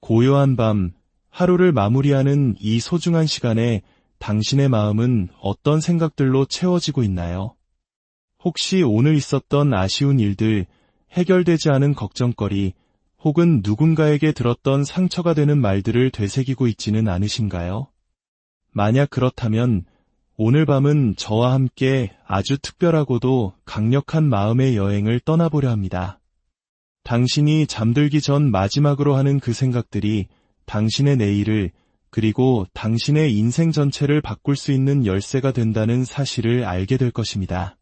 고요한 밤, 하루를 마무리하는 이 소중한 시간에 당신의 마음은 어떤 생각들로 채워지고 있나요? 혹시 오늘 있었던 아쉬운 일들, 해결되지 않은 걱정거리, 혹은 누군가에게 들었던 상처가 되는 말들을 되새기고 있지는 않으신가요? 만약 그렇다면 오늘 밤은 저와 함께 아주 특별하고도 강력한 마음의 여행을 떠나보려 합니다. 당신이 잠들기 전 마지막으로 하는 그 생각들이 당신의 내일을 그리고 당신의 인생 전체를 바꿀 수 있는 열쇠가 된다는 사실을 알게 될 것입니다.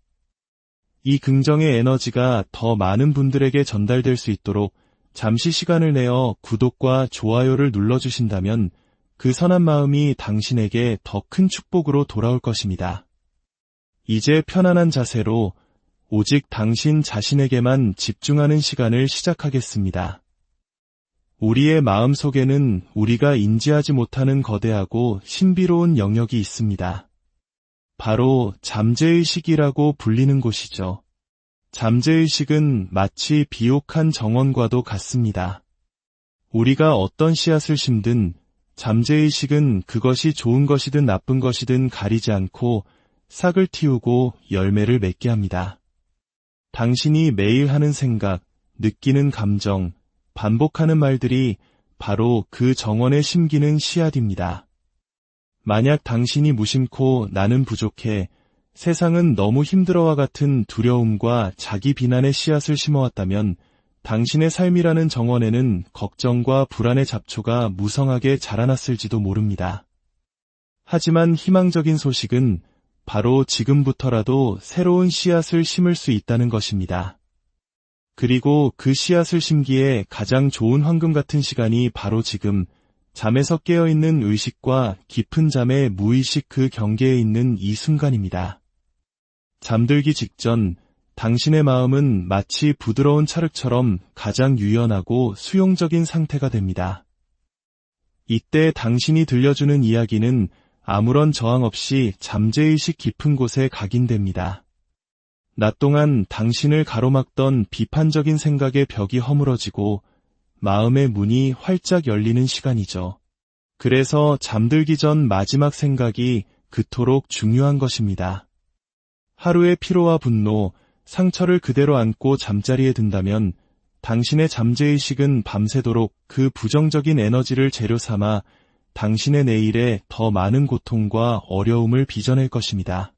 이 긍정의 에너지가 더 많은 분들에게 전달될 수 있도록 잠시 시간을 내어 구독과 좋아요를 눌러주신다면 그 선한 마음이 당신에게 더 큰 축복으로 돌아올 것입니다. 이제 편안한 자세로 오직 당신 자신에게만 집중하는 시간을 시작하겠습니다. 우리의 마음 속에는 우리가 인지하지 못하는 거대하고 신비로운 영역이 있습니다. 바로 잠재의식이라고 불리는 곳이죠. 잠재의식은 마치 비옥한 정원과도 같습니다. 우리가 어떤 씨앗을 심든 잠재의식은 그것이 좋은 것이든 나쁜 것이든 가리지 않고 싹을 틔우고 열매를 맺게 합니다. 당신이 매일 하는 생각, 느끼는 감정, 반복하는 말들이 바로 그 정원에 심기는 씨앗입니다. 만약 당신이 무심코 나는 부족해, 세상은 너무 힘들어와 같은 두려움과 자기 비난의 씨앗을 심어왔다면 당신의 삶이라는 정원에는 걱정과 불안의 잡초가 무성하게 자라났을지도 모릅니다. 하지만 희망적인 소식은 바로 지금부터라도 새로운 씨앗을 심을 수 있다는 것입니다. 그리고 그 씨앗을 심기에 가장 좋은 황금 같은 시간이 바로 지금, 잠에서 깨어있는 의식과 깊은 잠의 무의식 그 경계에 있는 이 순간입니다. 잠들기 직전 당신의 마음은 마치 부드러운 찰흙처럼 가장 유연하고 수용적인 상태가 됩니다. 이때 당신이 들려주는 이야기는 아무런 저항 없이 잠재의식 깊은 곳에 각인됩니다. 낮 동안 당신을 가로막던 비판적인 생각의 벽이 허물어지고 마음의 문이 활짝 열리는 시간이죠. 그래서 잠들기 전 마지막 생각이 그토록 중요한 것입니다. 하루의 피로와 분노, 상처를 그대로 안고 잠자리에 든다면 당신의 잠재의식은 밤새도록 그 부정적인 에너지를 재료 삼아 당신의 내일에 더 많은 고통과 어려움을 빚어낼 것입니다.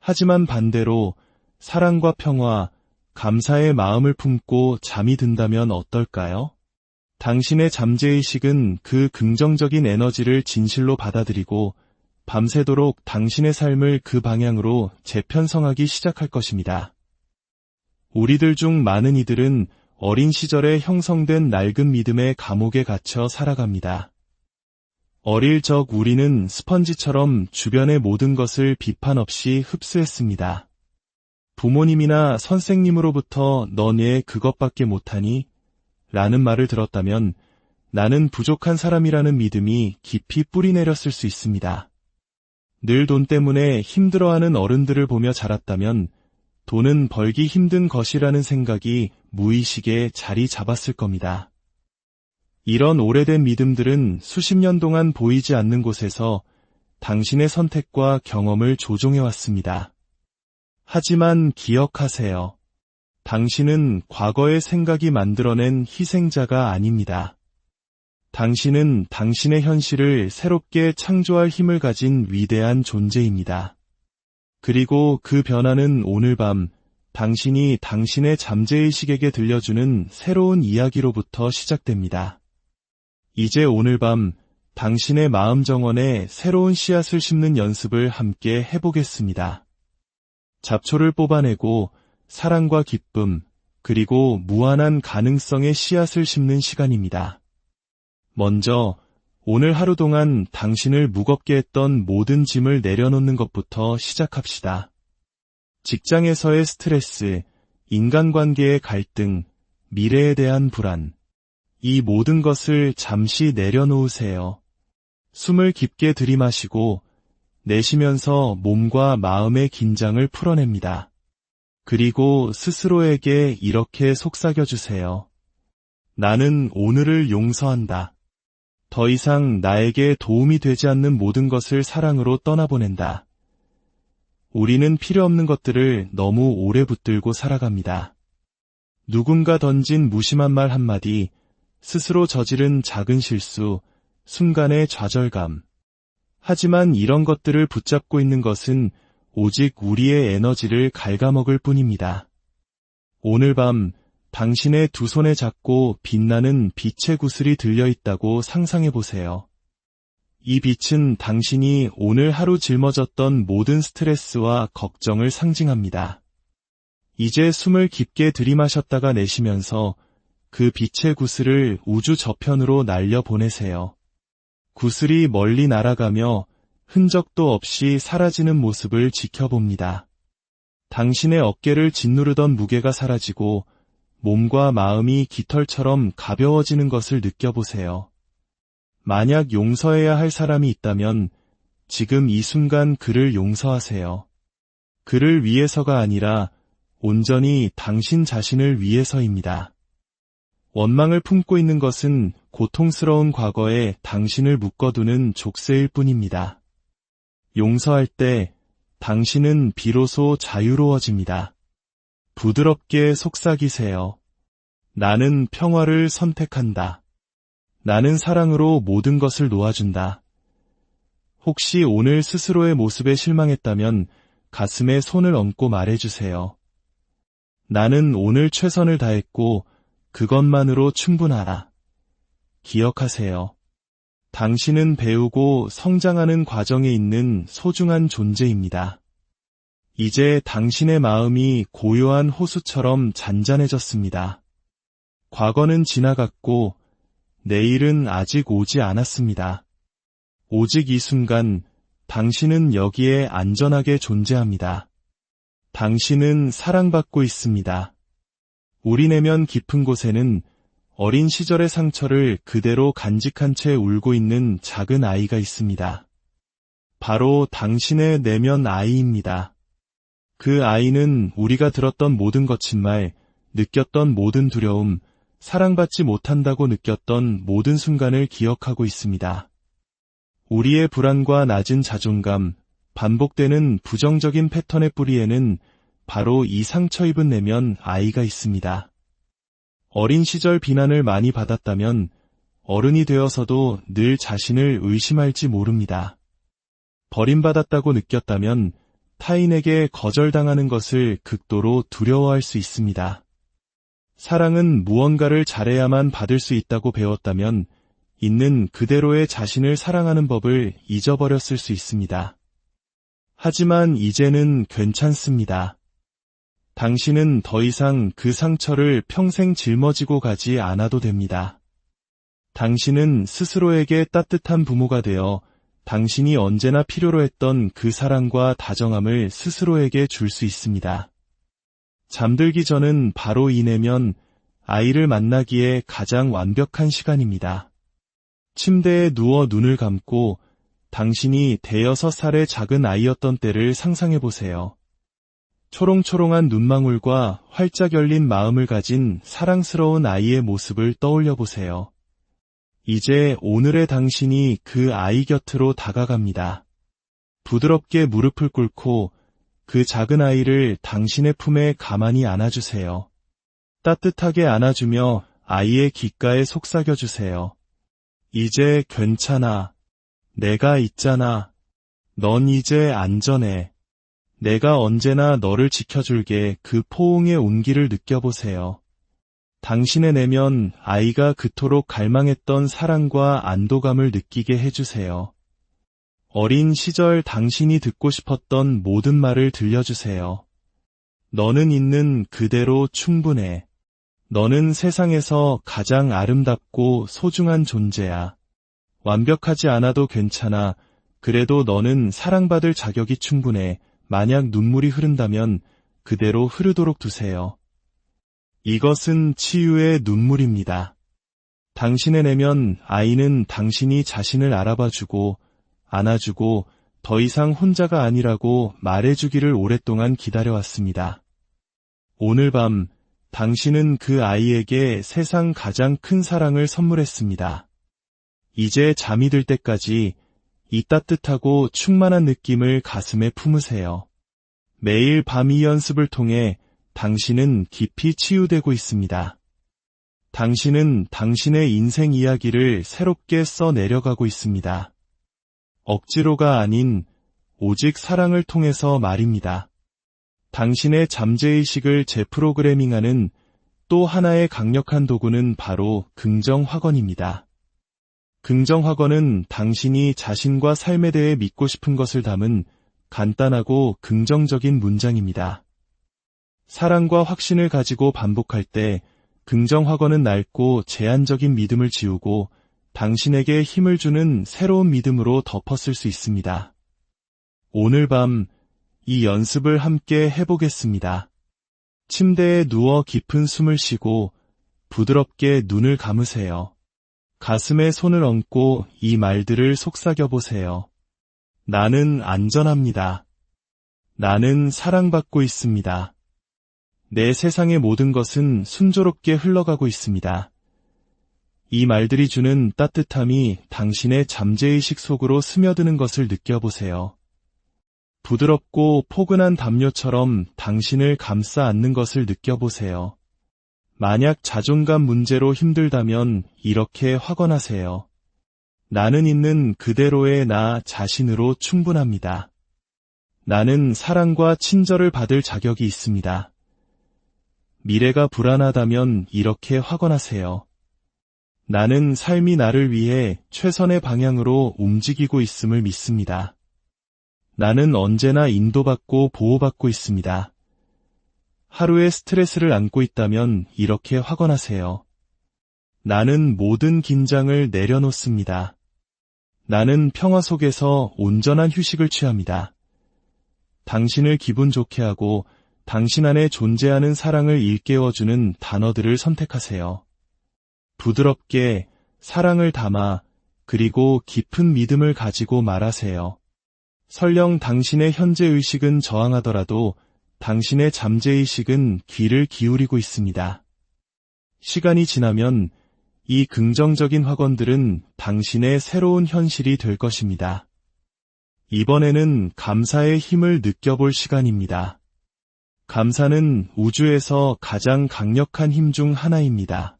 하지만 반대로 사랑과 평화, 감사의 마음을 품고 잠이 든다면 어떨까요? 당신의 잠재의식은 그 긍정적인 에너지를 진실로 받아들이고 밤새도록 당신의 삶을 그 방향으로 재편성하기 시작할 것입니다. 우리들 중 많은 이들은 어린 시절에 형성된 낡은 믿음의 감옥에 갇혀 살아갑니다. 어릴 적 우리는 스펀지처럼 주변의 모든 것을 비판 없이 흡수했습니다. 부모님이나 선생님으로부터 너네 그것밖에 못하니? 라는 말을 들었다면 나는 부족한 사람이라는 믿음이 깊이 뿌리내렸을 수 있습니다. 늘 돈 때문에 힘들어하는 어른들을 보며 자랐다면 돈은 벌기 힘든 것이라는 생각이 무의식에 자리 잡았을 겁니다. 이런 오래된 믿음들은 수십 년 동안 보이지 않는 곳에서 당신의 선택과 경험을 조종해왔습니다. 하지만 기억하세요. 당신은 과거의 생각이 만들어낸 희생자가 아닙니다. 당신은 당신의 현실을 새롭게 창조할 힘을 가진 위대한 존재입니다. 그리고 그 변화는 오늘 밤 당신이 당신의 잠재의식에게 들려주는 새로운 이야기로부터 시작됩니다. 이제 오늘 밤 당신의 마음 정원에 새로운 씨앗을 심는 연습을 함께 해보겠습니다. 잡초를 뽑아내고 사랑과 기쁨, 그리고 무한한 가능성의 씨앗을 심는 시간입니다. 먼저 오늘 하루 동안 당신을 무겁게 했던 모든 짐을 내려놓는 것부터 시작합시다. 직장에서의 스트레스, 인간관계의 갈등, 미래에 대한 불안, 이 모든 것을 잠시 내려놓으세요. 숨을 깊게 들이마시고 내쉬면서 몸과 마음의 긴장을 풀어냅니다. 그리고 스스로에게 이렇게 속삭여주세요. 나는 오늘을 용서한다. 더 이상 나에게 도움이 되지 않는 모든 것을 사랑으로 떠나보낸다. 우리는 필요 없는 것들을 너무 오래 붙들고 살아갑니다. 누군가 던진 무심한 말 한마디, 스스로 저지른 작은 실수, 순간의 좌절감. 하지만 이런 것들을 붙잡고 있는 것은 오직 우리의 에너지를 갉아먹을 뿐입니다. 오늘 밤 당신의 두 손에 잡고 빛나는 빛의 구슬이 들려있다고 상상해보세요. 이 빛은 당신이 오늘 하루 짊어졌던 모든 스트레스와 걱정을 상징합니다. 이제 숨을 깊게 들이마셨다가 내쉬면서 그 빛의 구슬을 우주 저편으로 날려보내세요. 구슬이 멀리 날아가며 흔적도 없이 사라지는 모습을 지켜봅니다. 당신의 어깨를 짓누르던 무게가 사라지고 몸과 마음이 깃털처럼 가벼워지는 것을 느껴보세요. 만약 용서해야 할 사람이 있다면 지금 이 순간 그를 용서하세요. 그를 위해서가 아니라 온전히 당신 자신을 위해서입니다. 원망을 품고 있는 것은 고통스러운 과거에 당신을 묶어두는 족쇄일 뿐입니다. 용서할 때 당신은 비로소 자유로워집니다. 부드럽게 속삭이세요. 나는 평화를 선택한다. 나는 사랑으로 모든 것을 놓아준다. 혹시 오늘 스스로의 모습에 실망했다면 가슴에 손을 얹고 말해주세요. 나는 오늘 최선을 다했고 그것만으로 충분하다. 기억하세요. 당신은 배우고 성장하는 과정에 있는 소중한 존재입니다. 이제 당신의 마음이 고요한 호수처럼 잔잔해졌습니다. 과거는 지나갔고 내일은 아직 오지 않았습니다. 오직 이 순간 당신은 여기에 안전하게 존재합니다. 당신은 사랑받고 있습니다. 우리 내면 깊은 곳에는 어린 시절의 상처를 그대로 간직한 채 울고 있는 작은 아이가 있습니다. 바로 당신의 내면 아이입니다. 그 아이는 우리가 들었던 모든 거친말, 느꼈던 모든 두려움, 사랑받지 못한다고 느꼈던 모든 순간을 기억하고 있습니다. 우리의 불안과 낮은 자존감, 반복되는 부정적인 패턴의 뿌리에는 바로 이 상처 입은 내면 아이가 있습니다. 어린 시절 비난을 많이 받았다면 어른이 되어서도 늘 자신을 의심할지 모릅니다. 버림받았다고 느꼈다면 타인에게 거절당하는 것을 극도로 두려워할 수 있습니다. 사랑은 무언가를 잘해야만 받을 수 있다고 배웠다면 있는 그대로의 자신을 사랑하는 법을 잊어버렸을 수 있습니다. 하지만 이제는 괜찮습니다. 당신은 더 이상 그 상처를 평생 짊어지고 가지 않아도 됩니다. 당신은 스스로에게 따뜻한 부모가 되어 당신이 언제나 필요로 했던 그 사랑과 다정함을 스스로에게 줄 수 있습니다. 잠들기 전은 바로 이 내면 아이를 만나기에 가장 완벽한 시간입니다. 침대에 누워 눈을 감고 당신이 대여섯 살의 작은 아이였던 때를 상상해보세요. 초롱초롱한 눈망울과 활짝 열린 마음을 가진 사랑스러운 아이의 모습을 떠올려보세요. 이제 오늘의 당신이 그 아이 곁으로 다가갑니다. 부드럽게 무릎을 꿇고 그 작은 아이를 당신의 품에 가만히 안아주세요. 따뜻하게 안아주며 아이의 귓가에 속삭여주세요. 이제 괜찮아. 내가 있잖아. 넌 이제 안전해. 내가 언제나 너를 지켜줄게. 그 포옹의 온기를 느껴보세요. 당신의 내면 아이가 그토록 갈망했던 사랑과 안도감을 느끼게 해주세요. 어린 시절 당신이 듣고 싶었던 모든 말을 들려주세요. 너는 있는 그대로 충분해. 너는 세상에서 가장 아름답고 소중한 존재야. 완벽하지 않아도 괜찮아. 그래도 너는 사랑받을 자격이 충분해. 만약 눈물이 흐른다면 그대로 흐르도록 두세요. 이것은 치유의 눈물입니다. 당신의 내면 아이는 당신이 자신을 알아봐주고 안아주고 더 이상 혼자가 아니라고 말해주기를 오랫동안 기다려왔습니다. 오늘 밤 당신은 그 아이에게 세상 가장 큰 사랑을 선물했습니다. 이제 잠이 들 때까지 이 따뜻하고 충만한 느낌을 가슴에 품으세요. 매일 밤 이 연습을 통해 당신은 깊이 치유되고 있습니다. 당신은 당신의 인생 이야기를 새롭게 써 내려가고 있습니다. 억지로가 아닌 오직 사랑을 통해서 말입니다. 당신의 잠재의식을 재프로그래밍하는 또 하나의 강력한 도구는 바로 긍정확언입니다. 긍정확언은 당신이 자신과 삶에 대해 믿고 싶은 것을 담은 간단하고 긍정적인 문장입니다. 사랑과 확신을 가지고 반복할 때 긍정확언은 낡고 제한적인 믿음을 지우고 당신에게 힘을 주는 새로운 믿음으로 덮었을 수 있습니다. 오늘 밤 이 연습을 함께 해보겠습니다. 침대에 누워 깊은 숨을 쉬고 부드럽게 눈을 감으세요. 가슴에 손을 얹고 이 말들을 속삭여보세요. 나는 안전합니다. 나는 사랑받고 있습니다. 내 세상의 모든 것은 순조롭게 흘러가고 있습니다. 이 말들이 주는 따뜻함이 당신의 잠재의식 속으로 스며드는 것을 느껴보세요. 부드럽고 포근한 담요처럼 당신을 감싸 안는 것을 느껴보세요. 만약 자존감 문제로 힘들다면 이렇게 확언하세요. 나는 있는 그대로의 나 자신으로 충분합니다. 나는 사랑과 친절을 받을 자격이 있습니다. 미래가 불안하다면 이렇게 확언하세요. 나는 삶이 나를 위해 최선의 방향으로 움직이고 있음을 믿습니다. 나는 언제나 인도받고 보호받고 있습니다. 하루의 스트레스를 안고 있다면 이렇게 확언하세요. 나는 모든 긴장을 내려놓습니다. 나는 평화 속에서 온전한 휴식을 취합니다. 당신을 기분 좋게 하고 당신 안에 존재하는 사랑을 일깨워주는 단어들을 선택하세요. 부드럽게 사랑을 담아 그리고 깊은 믿음을 가지고 말하세요. 설령 당신의 현재 의식은 저항하더라도 당신의 잠재의식은 귀를 기울이고 있습니다. 시간이 지나면 이 긍정적인 확언들은 당신의 새로운 현실이 될 것입니다. 이번에는 감사의 힘을 느껴볼 시간입니다. 감사는 우주에서 가장 강력한 힘 중 하나입니다.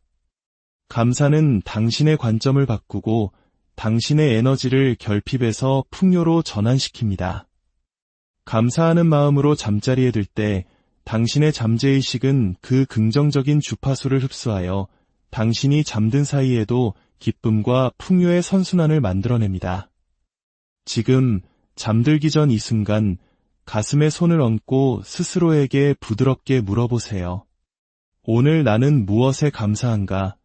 감사는 당신의 관점을 바꾸고 당신의 에너지를 결핍에서 풍요로 전환시킵니다. 감사하는 마음으로 잠자리에 들 때 당신의 잠재의식은 그 긍정적인 주파수를 흡수하여 당신이 잠든 사이에도 기쁨과 풍요의 선순환을 만들어냅니다. 지금 잠들기 전 이 순간 가슴에 손을 얹고 스스로에게 부드럽게 물어보세요. 오늘 나는 무엇에 감사한가?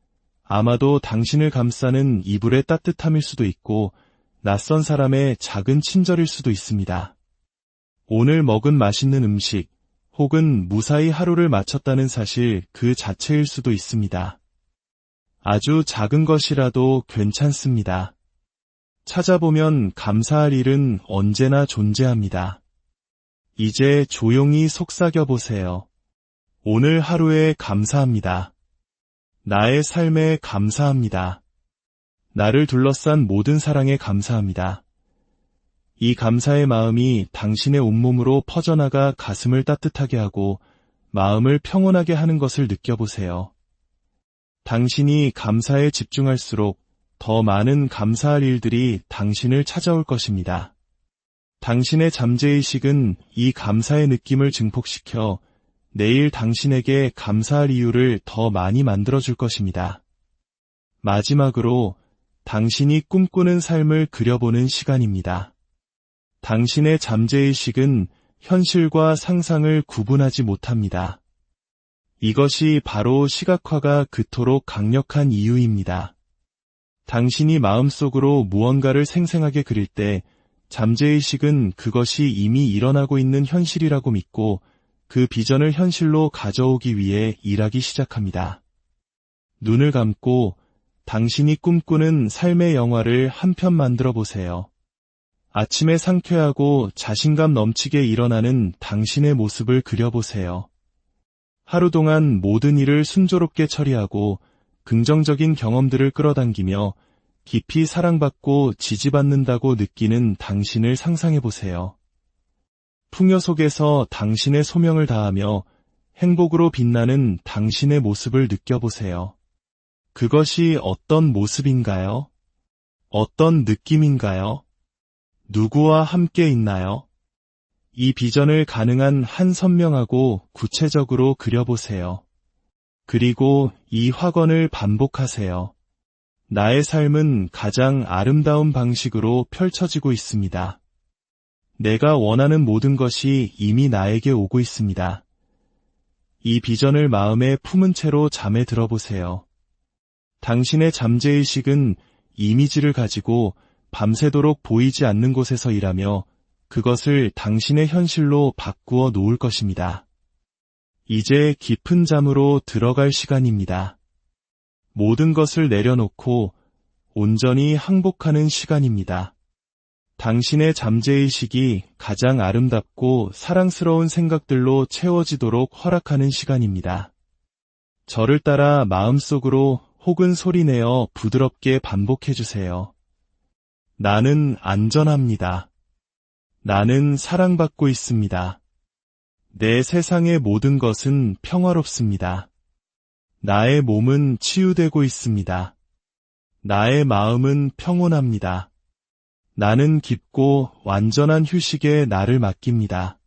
아마도 당신을 감싸는 이불의 따뜻함일 수도 있고 낯선 사람의 작은 친절일 수도 있습니다. 오늘 먹은 맛있는 음식 혹은 무사히 하루를 마쳤다는 사실 그 자체일 수도 있습니다. 아주 작은 것이라도 괜찮습니다. 찾아보면 감사할 일은 언제나 존재합니다. 이제 조용히 속삭여 보세요. 오늘 하루에 감사합니다. 나의 삶에 감사합니다. 나를 둘러싼 모든 사랑에 감사합니다. 이 감사의 마음이 당신의 온몸으로 퍼져나가 가슴을 따뜻하게 하고 마음을 평온하게 하는 것을 느껴보세요. 당신이 감사에 집중할수록 더 많은 감사할 일들이 당신을 찾아올 것입니다. 당신의 잠재의식은 이 감사의 느낌을 증폭시켜 내일 당신에게 감사할 이유를 더 많이 만들어줄 것입니다. 마지막으로 당신이 꿈꾸는 삶을 그려보는 시간입니다. 당신의 잠재의식은 현실과 상상을 구분하지 못합니다. 이것이 바로 시각화가 그토록 강력한 이유입니다. 당신이 마음속으로 무언가를 생생하게 그릴 때 잠재의식은 그것이 이미 일어나고 있는 현실이라고 믿고 그 비전을 현실로 가져오기 위해 일하기 시작합니다. 눈을 감고 당신이 꿈꾸는 삶의 영화를 한 편 만들어 보세요. 아침에 상쾌하고 자신감 넘치게 일어나는 당신의 모습을 그려보세요. 하루 동안 모든 일을 순조롭게 처리하고 긍정적인 경험들을 끌어당기며 깊이 사랑받고 지지받는다고 느끼는 당신을 상상해 보세요. 풍요 속에서 당신의 소명을 다하며 행복으로 빛나는 당신의 모습을 느껴보세요. 그것이 어떤 모습인가요? 어떤 느낌인가요? 누구와 함께 있나요? 이 비전을 가능한 한 선명하고 구체적으로 그려보세요. 그리고 이 확언을 반복하세요. 나의 삶은 가장 아름다운 방식으로 펼쳐지고 있습니다. 내가 원하는 모든 것이 이미 나에게 오고 있습니다. 이 비전을 마음에 품은 채로 잠에 들어보세요. 당신의 잠재의식은 이미지를 가지고 밤새도록 보이지 않는 곳에서 일하며 그것을 당신의 현실로 바꾸어 놓을 것입니다. 이제 깊은 잠으로 들어갈 시간입니다. 모든 것을 내려놓고 온전히 항복하는 시간입니다. 당신의 잠재의식이 가장 아름답고 사랑스러운 생각들로 채워지도록 허락하는 시간입니다. 저를 따라 마음속으로 혹은 소리내어 부드럽게 반복해주세요. 나는 안전합니다. 나는 사랑받고 있습니다. 내 세상의 모든 것은 평화롭습니다. 나의 몸은 치유되고 있습니다. 나의 마음은 평온합니다. 나는 깊고 완전한 휴식에 나를 맡깁니다.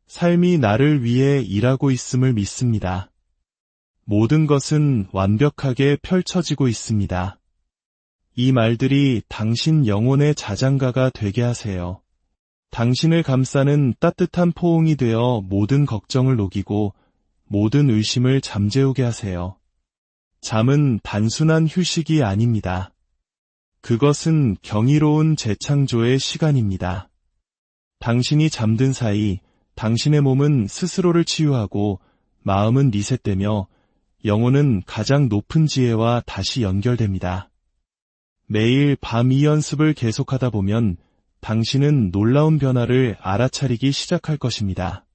삶이 나를 위해 일하고 있음을 믿습니다. 모든 것은 완벽하게 펼쳐지고 있습니다. 이 말들이 당신 영혼의 자장가가 되게 하세요. 당신을 감싸는 따뜻한 포옹이 되어 모든 걱정을 녹이고 모든 의심을 잠재우게 하세요. 잠은 단순한 휴식이 아닙니다. 그것은 경이로운 재창조의 시간입니다. 당신이 잠든 사이 당신의 몸은 스스로를 치유하고 마음은 리셋되며 영혼은 가장 높은 지혜와 다시 연결됩니다. 매일 밤 이 연습을 계속하다 보면 당신은 놀라운 변화를 알아차리기 시작할 것입니다.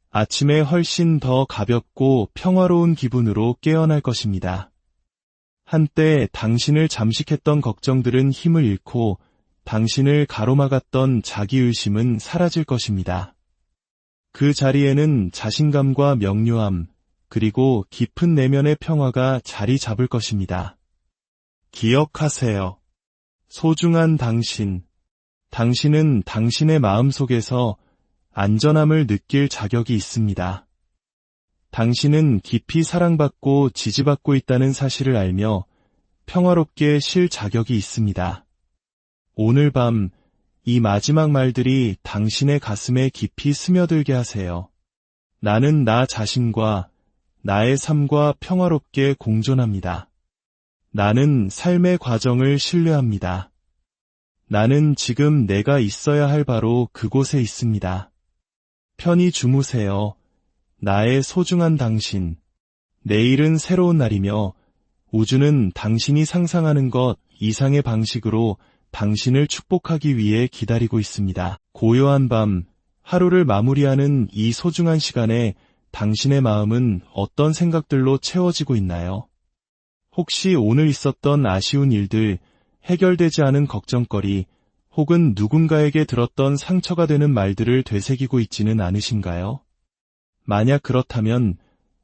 아침에 훨씬 더 가볍고 평화로운 기분으로 깨어날 것입니다. 한때 당신을 잠식했던 걱정들은 힘을 잃고 당신을 가로막았던 자기의심은 사라질 것입니다. 그 자리에는 자신감과 명료함, 그리고 깊은 내면의 평화가 자리 잡을 것입니다. 기억하세요. 소중한 당신. 당신은 당신의 마음속에서 안전함을 느낄 자격이 있습니다. 당신은 깊이 사랑받고 지지받고 있다는 사실을 알며 평화롭게 쉴 자격이 있습니다. 오늘 밤 이 마지막 말들이 당신의 가슴에 깊이 스며들게 하세요. 나는 나 자신과 나의 삶과 평화롭게 공존합니다. 나는 삶의 과정을 신뢰합니다. 나는 지금 내가 있어야 할 바로 그곳에 있습니다. 편히 주무세요. 나의 소중한 당신. 내일은 새로운 날이며 우주는 당신이 상상하는 것 이상의 방식으로 당신을 축복하기 위해 기다리고 있습니다. 고요한 밤, 하루를 마무리하는 이 소중한 시간에 당신의 마음은 어떤 생각들로 채워지고 있나요? 혹시 오늘 있었던 아쉬운 일들, 해결되지 않은 걱정거리, 혹은 누군가에게 들었던 상처가 되는 말들을 되새기고 있지는 않으신가요? 만약 그렇다면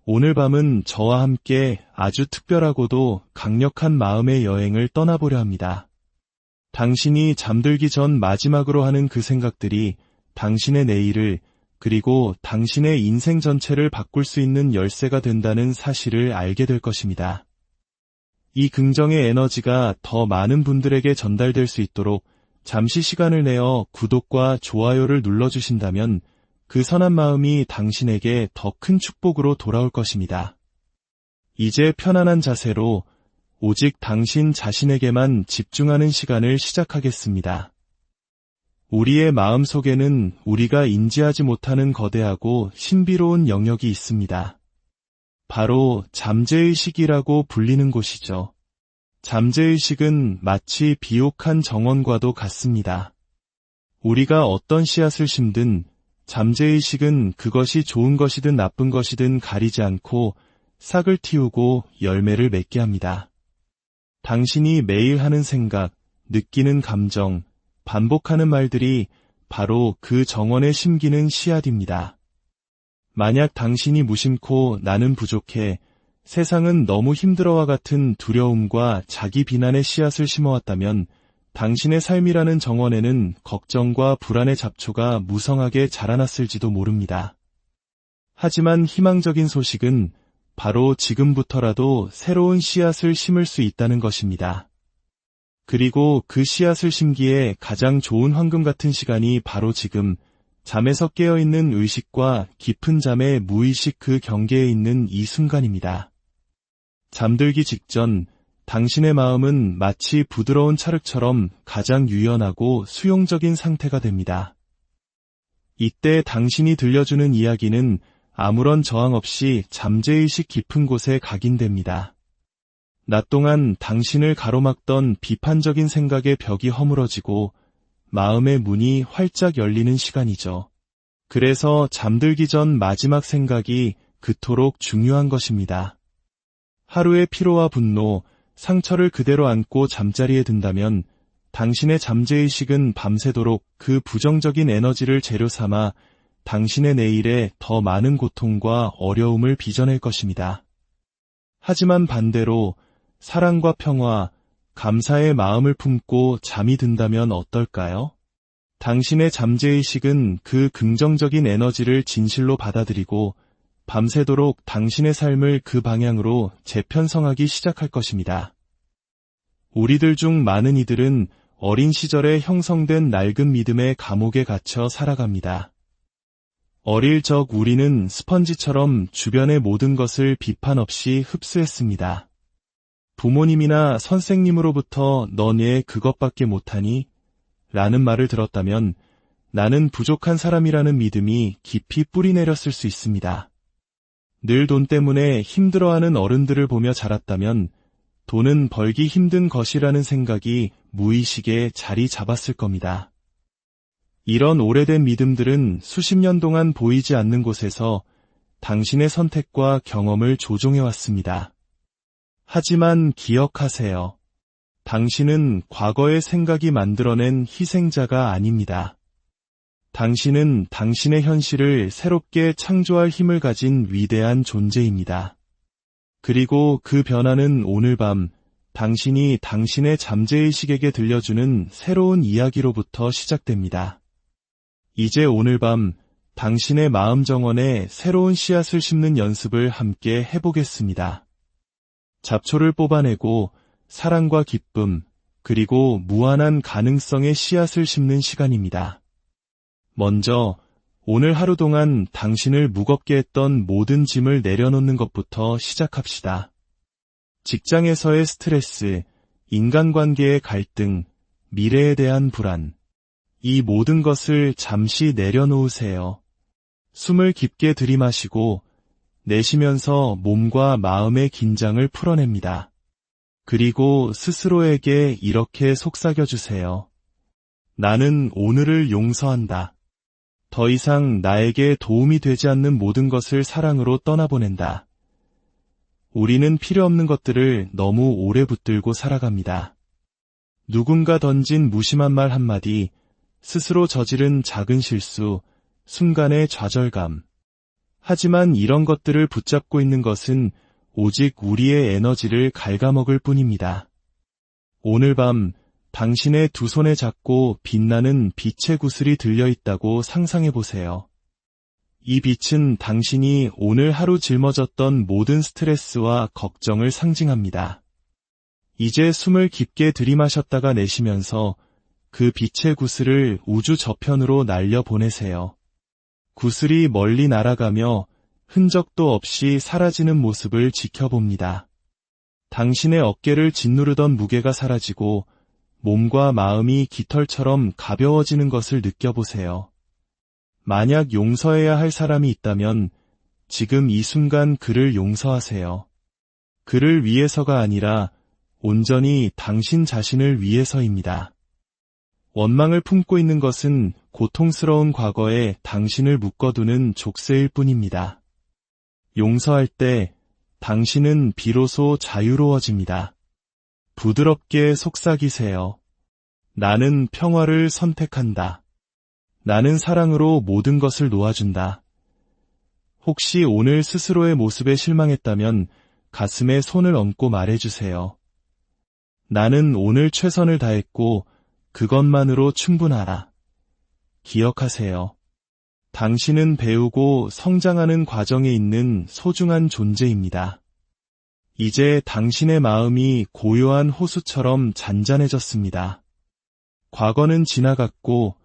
오늘 밤은 저와 함께 아주 특별하고도 강력한 마음의 여행을 떠나보려 합니다. 당신이 잠들기 전 마지막으로 하는 그 생각들이 당신의 내일을 그리고 당신의 인생 전체를 바꿀 수 있는 열쇠가 된다는 사실을 알게 될 것입니다. 이 긍정의 에너지가 더 많은 분들에게 전달될 수 있도록 잠시 시간을 내어 구독과 좋아요를 눌러주신다면 그 선한 마음이 당신에게 더 큰 축복으로 돌아올 것입니다. 이제 편안한 자세로 오직 당신 자신에게만 집중하는 시간을 시작하겠습니다. 우리의 마음 속에는 우리가 인지하지 못하는 거대하고 신비로운 영역이 있습니다. 바로 잠재의식이라고 불리는 곳이죠. 잠재의식은 마치 비옥한 정원과도 같습니다. 우리가 어떤 씨앗을 심든 잠재의식은 그것이 좋은 것이든 나쁜 것이든 가리지 않고 싹을 틔우고 열매를 맺게 합니다. 당신이 매일 하는 생각, 느끼는 감정, 반복하는 말들이 바로 그 정원에 심기는 씨앗입니다. 만약 당신이 무심코 나는 부족해, 세상은 너무 힘들어와 같은 두려움과 자기 비난의 씨앗을 심어왔다면 당신의 삶이라는 정원에는 걱정과 불안의 잡초가 무성하게 자라났을지도 모릅니다. 하지만 희망적인 소식은 바로 지금부터라도 새로운 씨앗을 심을 수 있다는 것입니다. 그리고 그 씨앗을 심기에 가장 좋은 황금 같은 시간이 바로 지금, 잠에서 깨어있는 의식과 깊은 잠의 무의식 그 경계에 있는 이 순간입니다. 잠들기 직전 당신의 마음은 마치 부드러운 찰흙처럼 가장 유연하고 수용적인 상태가 됩니다. 이때 당신이 들려주는 이야기는 아무런 저항 없이 잠재의식 깊은 곳에 각인됩니다. 낮 동안 당신을 가로막던 비판적인 생각의 벽이 허물어지고 마음의 문이 활짝 열리는 시간이죠. 그래서 잠들기 전 마지막 생각이 그토록 중요한 것입니다. 하루의 피로와 분노, 상처를 그대로 안고 잠자리에 든다면 당신의 잠재의식은 밤새도록 그 부정적인 에너지를 재료 삼아 당신의 내일에 더 많은 고통과 어려움을 빚어낼 것입니다. 하지만 반대로 사랑과 평화, 감사의 마음을 품고 잠이 든다면 어떨까요? 당신의 잠재의식은 그 긍정적인 에너지를 진실로 받아들이고 밤새도록 당신의 삶을 그 방향으로 재편성하기 시작할 것입니다. 우리들 중 많은 이들은 어린 시절에 형성된 낡은 믿음의 감옥에 갇혀 살아갑니다. 어릴 적 우리는 스펀지처럼 주변의 모든 것을 비판 없이 흡수했습니다. 부모님이나 선생님으로부터 넌 왜 그것밖에 못하니? 라는 말을 들었다면 나는 부족한 사람이라는 믿음이 깊이 뿌리내렸을 수 있습니다. 늘 돈 때문에 힘들어하는 어른들을 보며 자랐다면 돈은 벌기 힘든 것이라는 생각이 무의식에 자리 잡았을 겁니다. 이런 오래된 믿음들은 수십 년 동안 보이지 않는 곳에서 당신의 선택과 경험을 조종해왔습니다. 하지만 기억하세요. 당신은 과거의 생각이 만들어낸 희생자가 아닙니다. 당신은 당신의 현실을 새롭게 창조할 힘을 가진 위대한 존재입니다. 그리고 그 변화는 오늘 밤 당신이 당신의 잠재의식에게 들려주는 새로운 이야기로부터 시작됩니다. 이제 오늘 밤 당신의 마음 정원에 새로운 씨앗을 심는 연습을 함께 해보겠습니다. 잡초를 뽑아내고 사랑과 기쁨, 그리고 무한한 가능성의 씨앗을 심는 시간입니다. 먼저 오늘 하루 동안 당신을 무겁게 했던 모든 짐을 내려놓는 것부터 시작합시다. 직장에서의 스트레스, 인간관계의 갈등, 미래에 대한 불안, 이 모든 것을 잠시 내려놓으세요. 숨을 깊게 들이마시고 내쉬면서 몸과 마음의 긴장을 풀어냅니다. 그리고 스스로에게 이렇게 속삭여주세요. 나는 오늘을 용서한다. 더 이상 나에게 도움이 되지 않는 모든 것을 사랑으로 떠나보낸다. 우리는 필요 없는 것들을 너무 오래 붙들고 살아갑니다. 누군가 던진 무심한 말 한마디, 스스로 저지른 작은 실수, 순간의 좌절감. 하지만 이런 것들을 붙잡고 있는 것은 오직 우리의 에너지를 갉아먹을 뿐입니다. 오늘 밤 당신의 두 손에 잡고 빛나는 빛의 구슬이 들려있다고 상상해보세요. 이 빛은 당신이 오늘 하루 짊어졌던 모든 스트레스와 걱정을 상징합니다. 이제 숨을 깊게 들이마셨다가 내쉬면서 그 빛의 구슬을 우주 저편으로 날려보내세요. 구슬이 멀리 날아가며 흔적도 없이 사라지는 모습을 지켜봅니다. 당신의 어깨를 짓누르던 무게가 사라지고 몸과 마음이 깃털처럼 가벼워지는 것을 느껴보세요. 만약 용서해야 할 사람이 있다면 지금 이 순간 그를 용서하세요. 그를 위해서가 아니라 온전히 당신 자신을 위해서입니다. 원망을 품고 있는 것은 고통스러운 과거에 당신을 묶어두는 족쇄일 뿐입니다. 용서할 때 당신은 비로소 자유로워집니다. 부드럽게 속삭이세요. 나는 평화를 선택한다. 나는 사랑으로 모든 것을 놓아준다. 혹시 오늘 스스로의 모습에 실망했다면 가슴에 손을 얹고 말해주세요. 나는 오늘 최선을 다했고 그것만으로 충분하다. 기억하세요. 당신은 배우고 성장하는 과정에 있는 소중한 존재입니다. 이제 당신의 마음이 고요한 호수처럼 잔잔해졌습니다. 과거는 지나갔고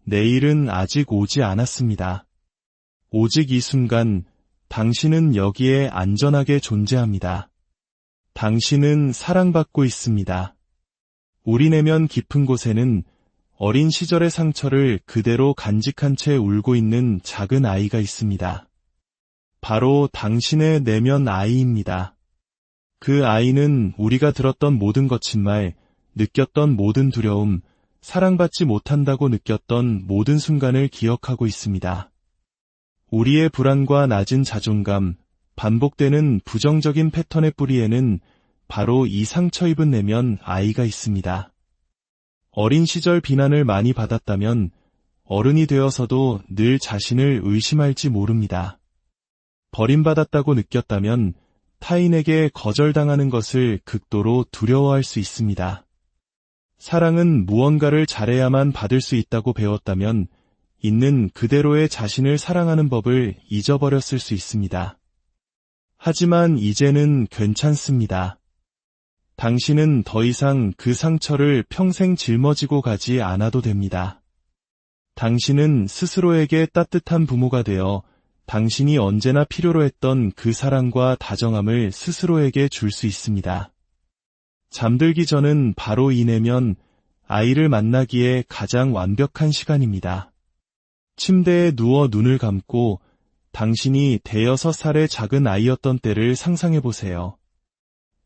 내일은 아직 오지 않았습니다. 오직 이 순간 당신은 여기에 안전하게 존재합니다. 당신은 사랑받고 있습니다. 우리 내면 깊은 곳에는 어린 시절의 상처를 그대로 간직한 채 울고 있는 작은 아이가 있습니다. 바로 당신의 내면 아이입니다. 그 아이는 우리가 들었던 모든 거친 말, 느꼈던 모든 두려움, 사랑받지 못한다고 느꼈던 모든 순간을 기억하고 있습니다. 우리의 불안과 낮은 자존감, 반복되는 부정적인 패턴의 뿌리에는 바로 이 상처 입은 내면 아이가 있습니다. 어린 시절 비난을 많이 받았다면 어른이 되어서도 늘 자신을 의심할지 모릅니다. 버림받았다고 느꼈다면 타인에게 거절당하는 것을 극도로 두려워할 수 있습니다. 사랑은 무언가를 잘해야만 받을 수 있다고 배웠다면 있는 그대로의 자신을 사랑하는 법을 잊어버렸을 수 있습니다. 하지만 이제는 괜찮습니다. 당신은 더 이상 그 상처를 평생 짊어지고 가지 않아도 됩니다. 당신은 스스로에게 따뜻한 부모가 되어 당신이 언제나 필요로 했던 그 사랑과 다정함을 스스로에게 줄 수 있습니다. 잠들기 전은 바로 이 내면 아이를 만나기에 가장 완벽한 시간입니다. 침대에 누워 눈을 감고 당신이 대여섯 살의 작은 아이였던 때를 상상해보세요.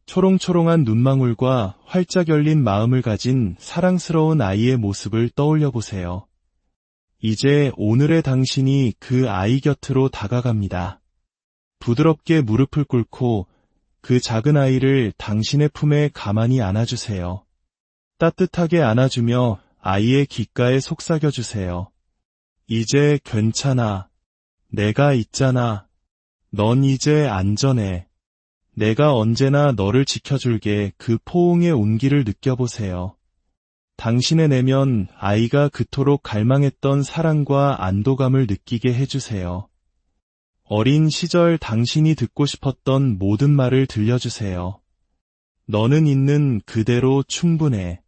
초롱초롱한 눈망울과 활짝 열린 마음을 가진 사랑스러운 아이의 모습을 떠올려보세요. 이제 오늘의 당신이 그 아이 곁으로 다가갑니다. 부드럽게 무릎을 꿇고 그 작은 아이를 당신의 품에 가만히 안아주세요. 따뜻하게 안아주며 아이의 귓가에 속삭여주세요. 이제 괜찮아. 내가 있잖아. 넌 이제 안전해. 내가 언제나 너를 지켜줄게. 그 포옹의 온기를 느껴보세요. 당신의 내면 아이가 그토록 갈망했던 사랑과 안도감을 느끼게 해주세요. 어린 시절 당신이 듣고 싶었던 모든 말을 들려주세요. 너는 있는 그대로 충분해.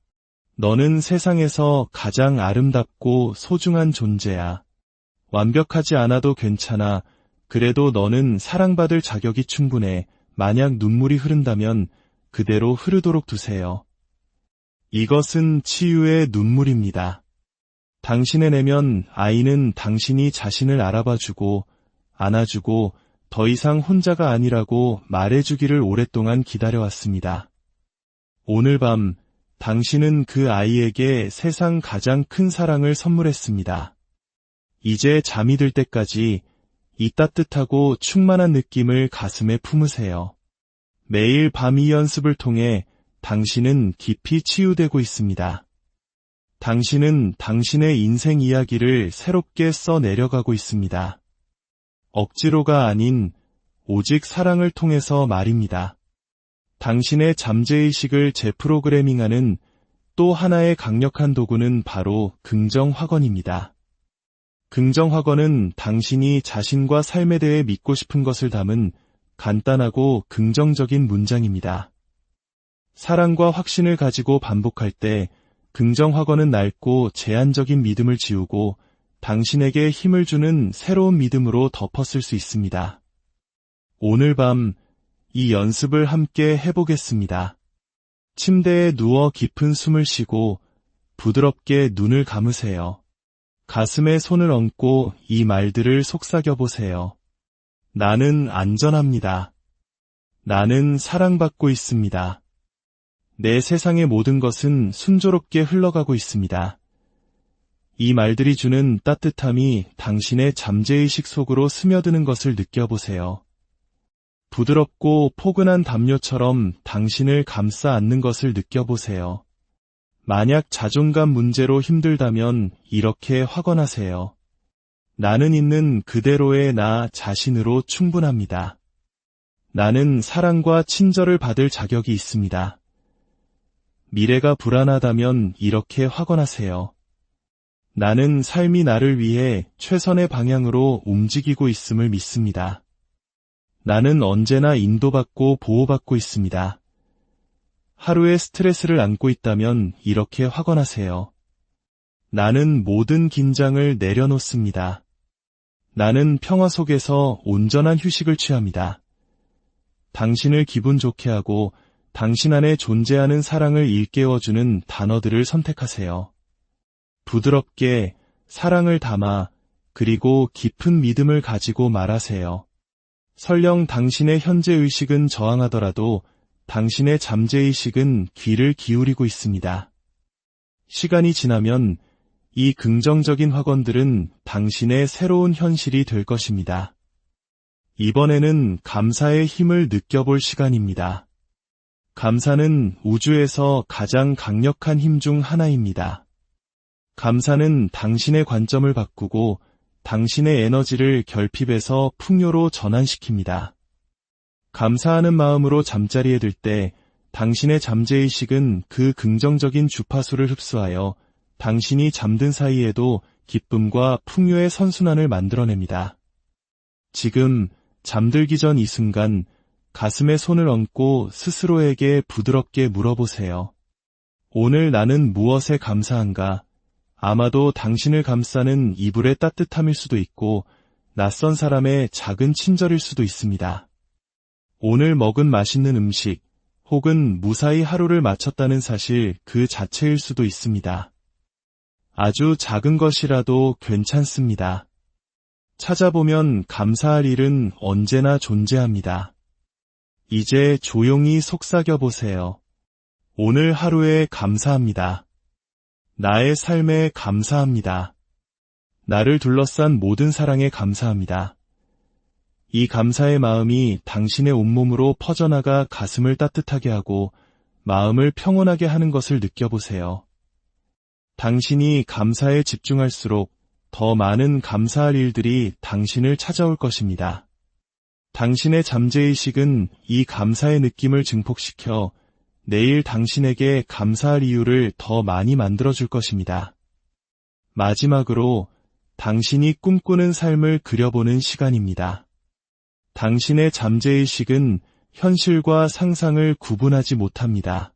너는 세상에서 가장 아름답고 소중한 존재야. 완벽하지 않아도 괜찮아. 그래도 너는 사랑받을 자격이 충분해. 만약 눈물이 흐른다면 그대로 흐르도록 두세요. 이것은 치유의 눈물입니다. 당신의 내면 아이는 당신이 자신을 알아봐주고 안아주고 더 이상 혼자가 아니라고 말해주기를 오랫동안 기다려왔습니다. 오늘 밤 당신은 그 아이에게 세상 가장 큰 사랑을 선물했습니다. 이제 잠이 들 때까지 이 따뜻하고 충만한 느낌을 가슴에 품으세요. 매일 밤 이 연습을 통해 당신은 깊이 치유되고 있습니다. 당신은 당신의 인생 이야기를 새롭게 써내려가고 있습니다. 억지로가 아닌 오직 사랑을 통해서 말입니다. 당신의 잠재의식을 재프로그래밍하는 또 하나의 강력한 도구는 바로 긍정확언입니다. 긍정확언은 당신이 자신과 삶에 대해 믿고 싶은 것을 담은 간단하고 긍정적인 문장입니다. 사랑과 확신을 가지고 반복할 때 긍정확언은 낡고 제한적인 믿음을 지우고 당신에게 힘을 주는 새로운 믿음으로 덮었을 수 있습니다. 오늘 밤 이 연습을 함께 해보겠습니다. 침대에 누워 깊은 숨을 쉬고 부드럽게 눈을 감으세요. 가슴에 손을 얹고 이 말들을 속삭여보세요. 나는 안전합니다. 나는 사랑받고 있습니다. 내 세상의 모든 것은 순조롭게 흘러가고 있습니다. 이 말들이 주는 따뜻함이 당신의 잠재의식 속으로 스며드는 것을 느껴보세요. 부드럽고 포근한 담요처럼 당신을 감싸 안는 것을 느껴보세요. 만약 자존감 문제로 힘들다면 이렇게 확언하세요. 나는 있는 그대로의 나 자신으로 충분합니다. 나는 사랑과 친절을 받을 자격이 있습니다. 미래가 불안하다면 이렇게 확언하세요. 나는 삶이 나를 위해 최선의 방향으로 움직이고 있음을 믿습니다. 나는 언제나 인도받고 보호받고 있습니다. 하루의 스트레스를 안고 있다면 이렇게 확언하세요. 나는 모든 긴장을 내려놓습니다. 나는 평화 속에서 온전한 휴식을 취합니다. 당신을 기분 좋게 하고 당신 안에 존재하는 사랑을 일깨워주는 단어들을 선택하세요. 부드럽게 사랑을 담아 그리고 깊은 믿음을 가지고 말하세요. 설령 당신의 현재 의식은 저항하더라도 당신의 잠재의식은 귀를 기울이고 있습니다. 시간이 지나면 이 긍정적인 확언들은 당신의 새로운 현실이 될 것입니다. 이번에는 감사의 힘을 느껴볼 시간입니다. 감사는 우주에서 가장 강력한 힘 중 하나입니다. 감사는 당신의 관점을 바꾸고 당신의 에너지를 결핍에서 풍요로 전환시킵니다. 감사하는 마음으로 잠자리에 들 때 당신의 잠재의식은 그 긍정적인 주파수를 흡수하여 당신이 잠든 사이에도 기쁨과 풍요의 선순환을 만들어냅니다. 지금 잠들기 전 이 순간 가슴에 손을 얹고 스스로에게 부드럽게 물어보세요. 오늘 나는 무엇에 감사한가? 아마도 당신을 감싸는 이불의 따뜻함일 수도 있고 낯선 사람의 작은 친절일 수도 있습니다. 오늘 먹은 맛있는 음식 혹은 무사히 하루를 마쳤다는 사실 그 자체일 수도 있습니다. 아주 작은 것이라도 괜찮습니다. 찾아보면 감사할 일은 언제나 존재합니다. 이제 조용히 속삭여 보세요. 오늘 하루에 감사합니다. 나의 삶에 감사합니다. 나를 둘러싼 모든 사랑에 감사합니다. 이 감사의 마음이 당신의 온몸으로 퍼져나가 가슴을 따뜻하게 하고 마음을 평온하게 하는 것을 느껴보세요. 당신이 감사에 집중할수록 더 많은 감사할 일들이 당신을 찾아올 것입니다. 당신의 잠재의식은 이 감사의 느낌을 증폭시켜 내일 당신에게 감사할 이유를 더 많이 만들어줄 것입니다. 마지막으로 당신이 꿈꾸는 삶을 그려보는 시간입니다. 당신의 잠재의식은 현실과 상상을 구분하지 못합니다.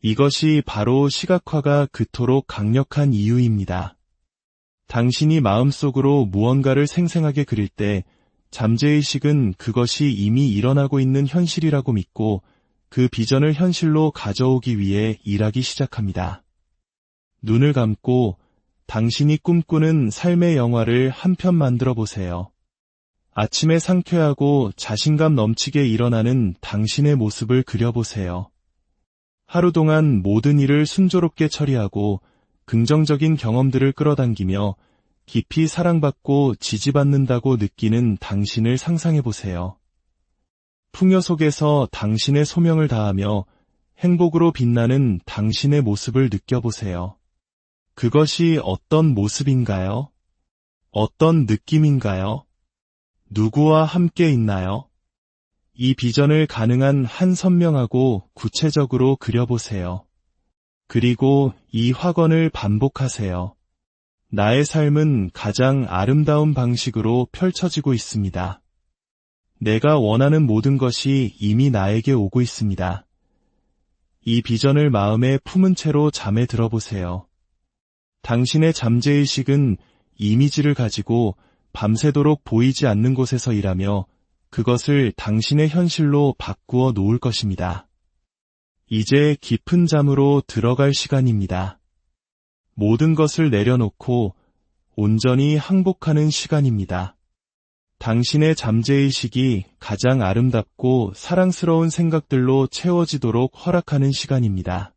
이것이 바로 시각화가 그토록 강력한 이유입니다. 당신이 마음속으로 무언가를 생생하게 그릴 때 잠재의식은 그것이 이미 일어나고 있는 현실이라고 믿고 그 비전을 현실로 가져오기 위해 일하기 시작합니다. 눈을 감고 당신이 꿈꾸는 삶의 영화를 한 편 만들어 보세요. 아침에 상쾌하고 자신감 넘치게 일어나는 당신의 모습을 그려보세요. 하루 동안 모든 일을 순조롭게 처리하고 긍정적인 경험들을 끌어당기며 깊이 사랑받고 지지받는다고 느끼는 당신을 상상해보세요. 풍요 속에서 당신의 소명을 다하며 행복으로 빛나는 당신의 모습을 느껴보세요. 그것이 어떤 모습인가요? 어떤 느낌인가요? 누구와 함께 있나요? 이 비전을 가능한 한 선명하고 구체적으로 그려보세요. 그리고 이 확언을 반복하세요. 나의 삶은 가장 아름다운 방식으로 펼쳐지고 있습니다. 내가 원하는 모든 것이 이미 나에게 오고 있습니다. 이 비전을 마음에 품은 채로 잠에 들어보세요. 당신의 잠재의식은 이미지를 가지고 밤새도록 보이지 않는 곳에서 일하며 그것을 당신의 현실로 바꾸어 놓을 것입니다. 이제 깊은 잠으로 들어갈 시간입니다. 모든 것을 내려놓고 온전히 항복하는 시간입니다. 당신의 잠재의식이 가장 아름답고 사랑스러운 생각들로 채워지도록 허락하는 시간입니다.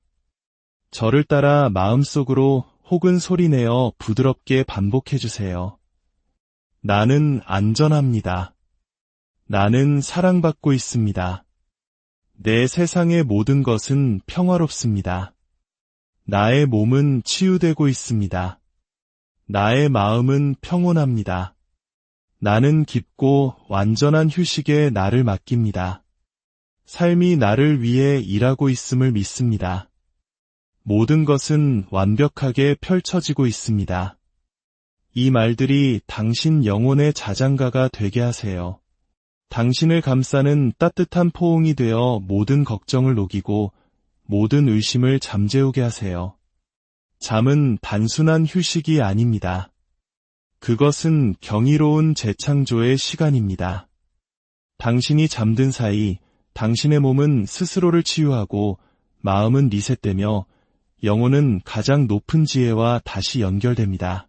저를 따라 마음속으로 혹은 소리내어 부드럽게 반복해주세요. 나는 안전합니다. 나는 사랑받고 있습니다. 내 세상의 모든 것은 평화롭습니다. 나의 몸은 치유되고 있습니다. 나의 마음은 평온합니다. 나는 깊고 완전한 휴식에 나를 맡깁니다. 삶이 나를 위해 일하고 있음을 믿습니다. 모든 것은 완벽하게 펼쳐지고 있습니다. 이 말들이 당신 영혼의 자장가가 되게 하세요. 당신을 감싸는 따뜻한 포옹이 되어 모든 걱정을 녹이고 모든 의심을 잠재우게 하세요. 잠은 단순한 휴식이 아닙니다. 그것은 경이로운 재창조의 시간입니다. 당신이 잠든 사이 당신의 몸은 스스로를 치유하고 마음은 리셋되며 영혼은 가장 높은 지혜와 다시 연결됩니다.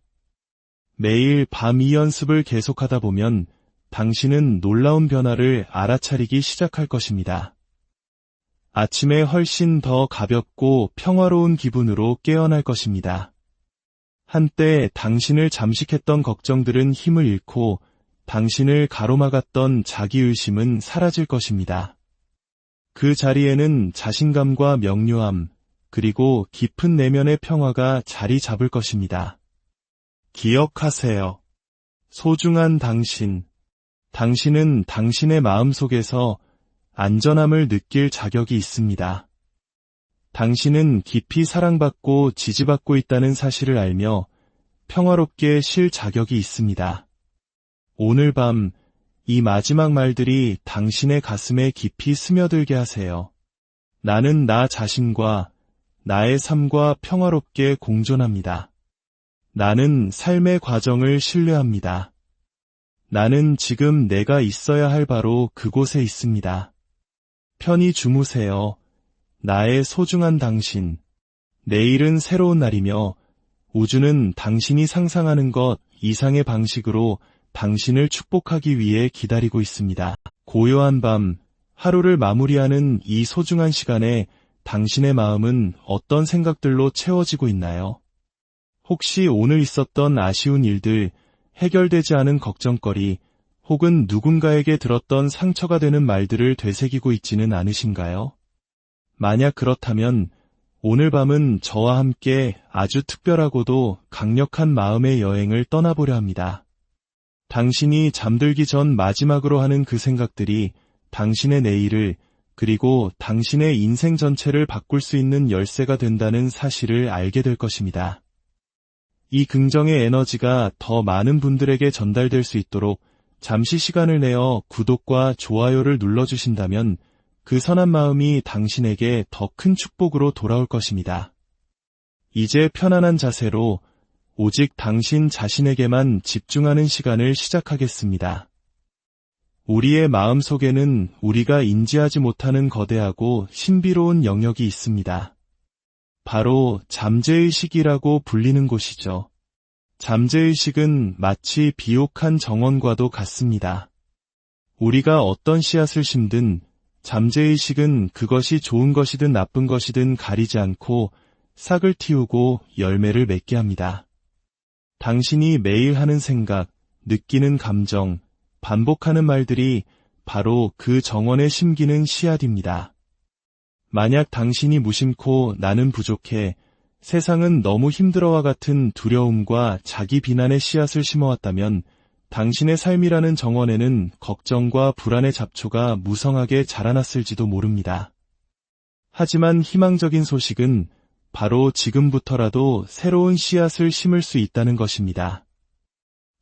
매일 밤 이 연습을 계속하다 보면 당신은 놀라운 변화를 알아차리기 시작할 것입니다. 아침에 훨씬 더 가볍고 평화로운 기분으로 깨어날 것입니다. 한때 당신을 잠식했던 걱정들은 힘을 잃고 당신을 가로막았던 자기의심은 사라질 것입니다. 그 자리에는 자신감과 명료함, 그리고 깊은 내면의 평화가 자리 잡을 것입니다. 기억하세요. 소중한 당신. 당신은 당신의 마음속에서 안전함을 느낄 자격이 있습니다. 당신은 깊이 사랑받고 지지받고 있다는 사실을 알며 평화롭게 쉴 자격이 있습니다. 오늘 밤 이 마지막 말들이 당신의 가슴에 깊이 스며들게 하세요. 나는 나 자신과 나의 삶과 평화롭게 공존합니다. 나는 삶의 과정을 신뢰합니다. 나는 지금 내가 있어야 할 바로 그곳에 있습니다. 편히 주무세요. 나의 소중한 당신. 내일은 새로운 날이며 우주는 당신이 상상하는 것 이상의 방식으로 당신을 축복하기 위해 기다리고 있습니다. 고요한 밤, 하루를 마무리하는 이 소중한 시간에 당신의 마음은 어떤 생각들로 채워지고 있나요? 혹시 오늘 있었던 아쉬운 일들, 해결되지 않은 걱정거리, 혹은 누군가에게 들었던 상처가 되는 말들을 되새기고 있지는 않으신가요? 만약 그렇다면 오늘 밤은 저와 함께 아주 특별하고도 강력한 마음의 여행을 떠나보려 합니다. 당신이 잠들기 전 마지막으로 하는 그 생각들이 당신의 내일을 그리고 당신의 인생 전체를 바꿀 수 있는 열쇠가 된다는 사실을 알게 될 것입니다. 이 긍정의 에너지가 더 많은 분들에게 전달될 수 있도록 잠시 시간을 내어 구독과 좋아요를 눌러주신다면 그 선한 마음이 당신에게 더 큰 축복으로 돌아올 것입니다. 이제 편안한 자세로 오직 당신 자신에게만 집중하는 시간을 시작하겠습니다. 우리의 마음 속에는 우리가 인지하지 못하는 거대하고 신비로운 영역이 있습니다. 바로 잠재의식이라고 불리는 곳이죠. 잠재의식은 마치 비옥한 정원과도 같습니다. 우리가 어떤 씨앗을 심든 잠재의식은 그것이 좋은 것이든 나쁜 것이든 가리지 않고 싹을 틔우고 열매를 맺게 합니다. 당신이 매일 하는 생각, 느끼는 감정, 반복하는 말들이 바로 그 정원에 심기는 씨앗입니다. 만약 당신이 무심코 나는 부족해, 세상은 너무 힘들어와 같은 두려움과 자기 비난의 씨앗을 심어왔다면 당신의 삶이라는 정원에는 걱정과 불안의 잡초가 무성하게 자라났을지도 모릅니다. 하지만 희망적인 소식은 바로 지금부터라도 새로운 씨앗을 심을 수 있다는 것입니다.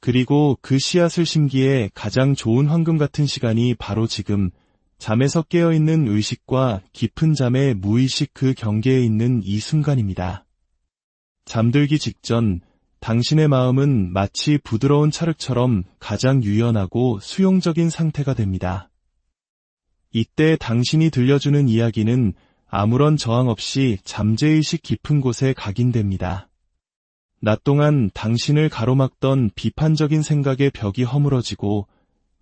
그리고 그 씨앗을 심기에 가장 좋은 황금 같은 시간이 바로 지금, 잠에서 깨어있는 의식과 깊은 잠의 무의식 그 경계에 있는 이 순간입니다. 잠들기 직전 당신의 마음은 마치 부드러운 찰흙처럼 가장 유연하고 수용적인 상태가 됩니다. 이때 당신이 들려주는 이야기는 아무런 저항 없이 잠재의식 깊은 곳에 각인됩니다. 낮 동안 당신을 가로막던 비판적인 생각의 벽이 허물어지고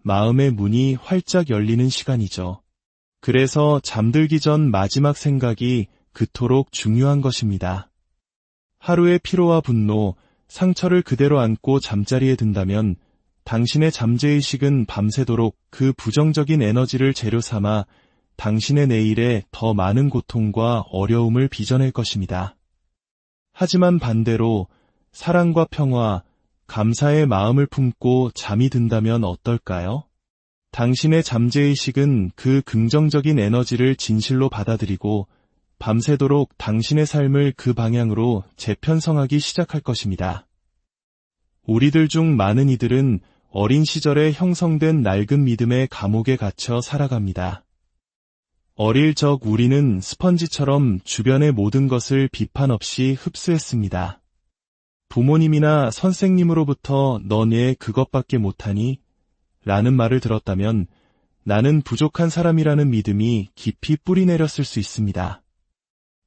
마음의 문이 활짝 열리는 시간이죠. 그래서 잠들기 전 마지막 생각이 그토록 중요한 것입니다. 하루의 피로와 분노, 상처를 그대로 안고 잠자리에 든다면 당신의 잠재의식은 밤새도록 그 부정적인 에너지를 재료 삼아 당신의 내일에 더 많은 고통과 어려움을 빚어낼 것입니다. 하지만 반대로 사랑과 평화, 감사의 마음을 품고 잠이 든다면 어떨까요? 당신의 잠재의식은 그 긍정적인 에너지를 진실로 받아들이고 밤새도록 당신의 삶을 그 방향으로 재편성하기 시작할 것입니다. 우리들 중 많은 이들은 어린 시절에 형성된 낡은 믿음의 감옥에 갇혀 살아갑니다. 어릴 적 우리는 스펀지처럼 주변의 모든 것을 비판 없이 흡수했습니다. 부모님이나 선생님으로부터 넌 왜 그것밖에 못하니? 라는 말을 들었다면 나는 부족한 사람이라는 믿음이 깊이 뿌리내렸을 수 있습니다.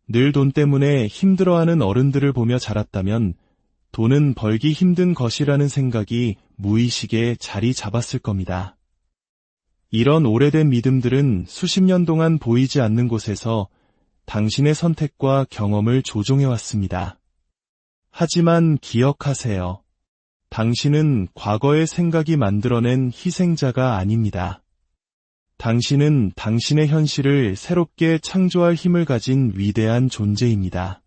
늘 돈 때문에 힘들어하는 어른들을 보며 자랐다면 돈은 벌기 힘든 것이라는 생각이 무의식에 자리 잡았을 겁니다. 이런 오래된 믿음들은 수십 년 동안 보이지 않는 곳에서 당신의 선택과 경험을 조종해왔습니다. 하지만 기억하세요. 당신은 과거의 생각이 만들어낸 희생자가 아닙니다. 당신은 당신의 현실을 새롭게 창조할 힘을 가진 위대한 존재입니다.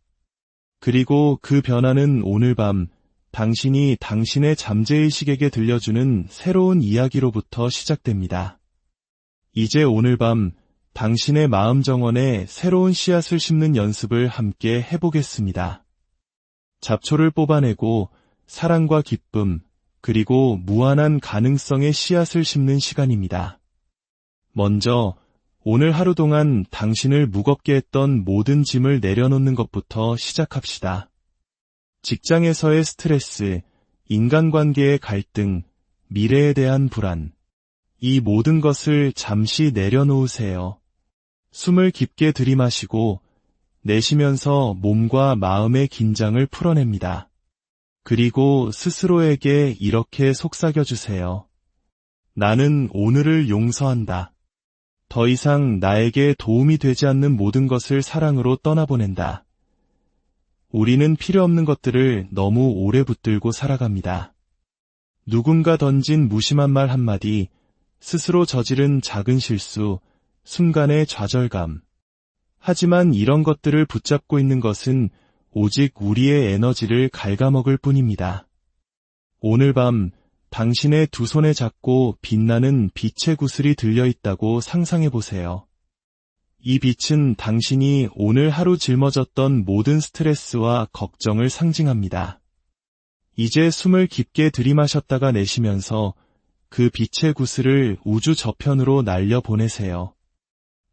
그리고 그 변화는 오늘 밤 당신이 당신의 잠재의식에게 들려주는 새로운 이야기로부터 시작됩니다. 이제 오늘 밤 당신의 마음 정원에 새로운 씨앗을 심는 연습을 함께 해보겠습니다. 잡초를 뽑아내고 사랑과 기쁨, 그리고 무한한 가능성의 씨앗을 심는 시간입니다. 먼저 오늘 하루 동안 당신을 무겁게 했던 모든 짐을 내려놓는 것부터 시작합시다. 직장에서의 스트레스, 인간관계의 갈등, 미래에 대한 불안, 이 모든 것을 잠시 내려놓으세요. 숨을 깊게 들이마시고 내쉬면서 몸과 마음의 긴장을 풀어냅니다. 그리고 스스로에게 이렇게 속삭여주세요. 나는 오늘을 용서한다. 더 이상 나에게 도움이 되지 않는 모든 것을 사랑으로 떠나보낸다. 우리는 필요 없는 것들을 너무 오래 붙들고 살아갑니다. 누군가 던진 무심한 말 한마디, 스스로 저지른 작은 실수, 순간의 좌절감. 하지만 이런 것들을 붙잡고 있는 것은 오직 우리의 에너지를 갉아먹을 뿐입니다. 오늘 밤 당신의 두 손에 잡고 빛나는 빛의 구슬이 들려있다고 상상해보세요. 이 빛은 당신이 오늘 하루 짊어졌던 모든 스트레스와 걱정을 상징합니다. 이제 숨을 깊게 들이마셨다가 내쉬면서 그 빛의 구슬을 우주 저편으로 날려보내세요.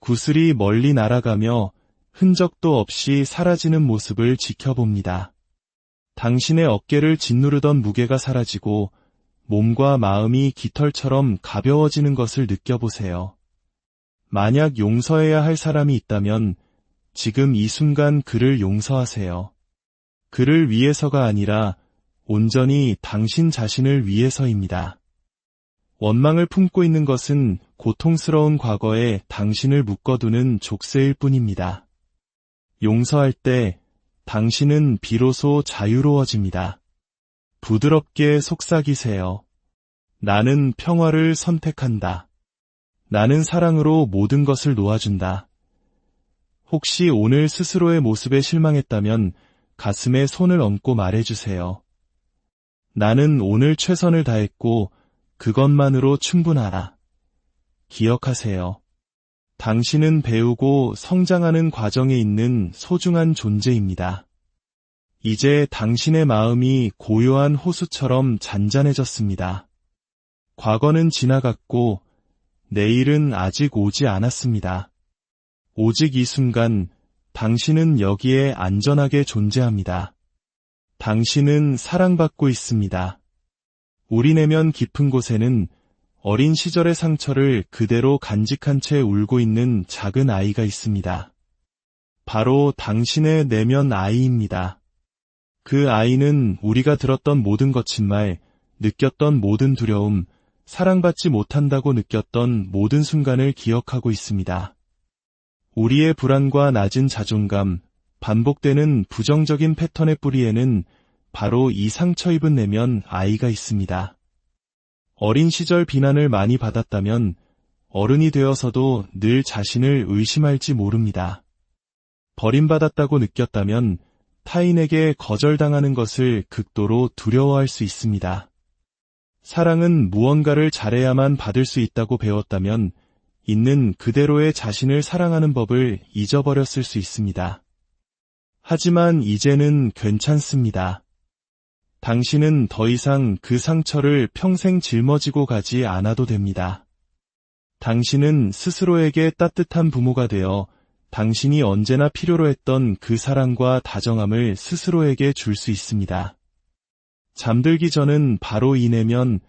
구슬이 멀리 날아가며 흔적도 없이 사라지는 모습을 지켜봅니다. 당신의 어깨를 짓누르던 무게가 사라지고 몸과 마음이 깃털처럼 가벼워지는 것을 느껴보세요. 만약 용서해야 할 사람이 있다면 지금 이 순간 그를 용서하세요. 그를 위해서가 아니라 온전히 당신 자신을 위해서입니다. 원망을 품고 있는 것은 고통스러운 과거에 당신을 묶어두는 족쇄일 뿐입니다. 용서할 때 당신은 비로소 자유로워집니다. 부드럽게 속삭이세요. 나는 평화를 선택한다. 나는 사랑으로 모든 것을 놓아준다. 혹시 오늘 스스로의 모습에 실망했다면 가슴에 손을 얹고 말해주세요. 나는 오늘 최선을 다했고 그것만으로 충분하다. 기억하세요. 당신은 배우고 성장하는 과정에 있는 소중한 존재입니다. 이제 당신의 마음이 고요한 호수처럼 잔잔해졌습니다. 과거는 지나갔고 내일은 아직 오지 않았습니다. 오직 이 순간 당신은 여기에 안전하게 존재합니다. 당신은 사랑받고 있습니다. 우리 내면 깊은 곳에는 어린 시절의 상처를 그대로 간직한 채 울고 있는 작은 아이가 있습니다. 바로 당신의 내면 아이입니다. 그 아이는 우리가 들었던 모든 거친말, 느꼈던 모든 두려움, 사랑받지 못한다고 느꼈던 모든 순간을 기억하고 있습니다. 우리의 불안과 낮은 자존감, 반복되는 부정적인 패턴의 뿌리에는 바로 이 상처 입은 내면 아이가 있습니다. 어린 시절 비난을 많이 받았다면 어른이 되어서도 늘 자신을 의심할지 모릅니다. 버림받았다고 느꼈다면 타인에게 거절당하는 것을 극도로 두려워할 수 있습니다. 사랑은 무언가를 잘해야만 받을 수 있다고 배웠다면 있는 그대로의 자신을 사랑하는 법을 잊어버렸을 수 있습니다. 하지만 이제는 괜찮습니다. 당신은 더 이상 그 상처를 평생 짊어지고 가지 않아도 됩니다. 당신은 스스로에게 따뜻한 부모가 되어 당신이 언제나 필요로 했던 그 사랑과 다정함을 스스로에게 줄 수 있습니다. 잠들기 전은 바로 이 내면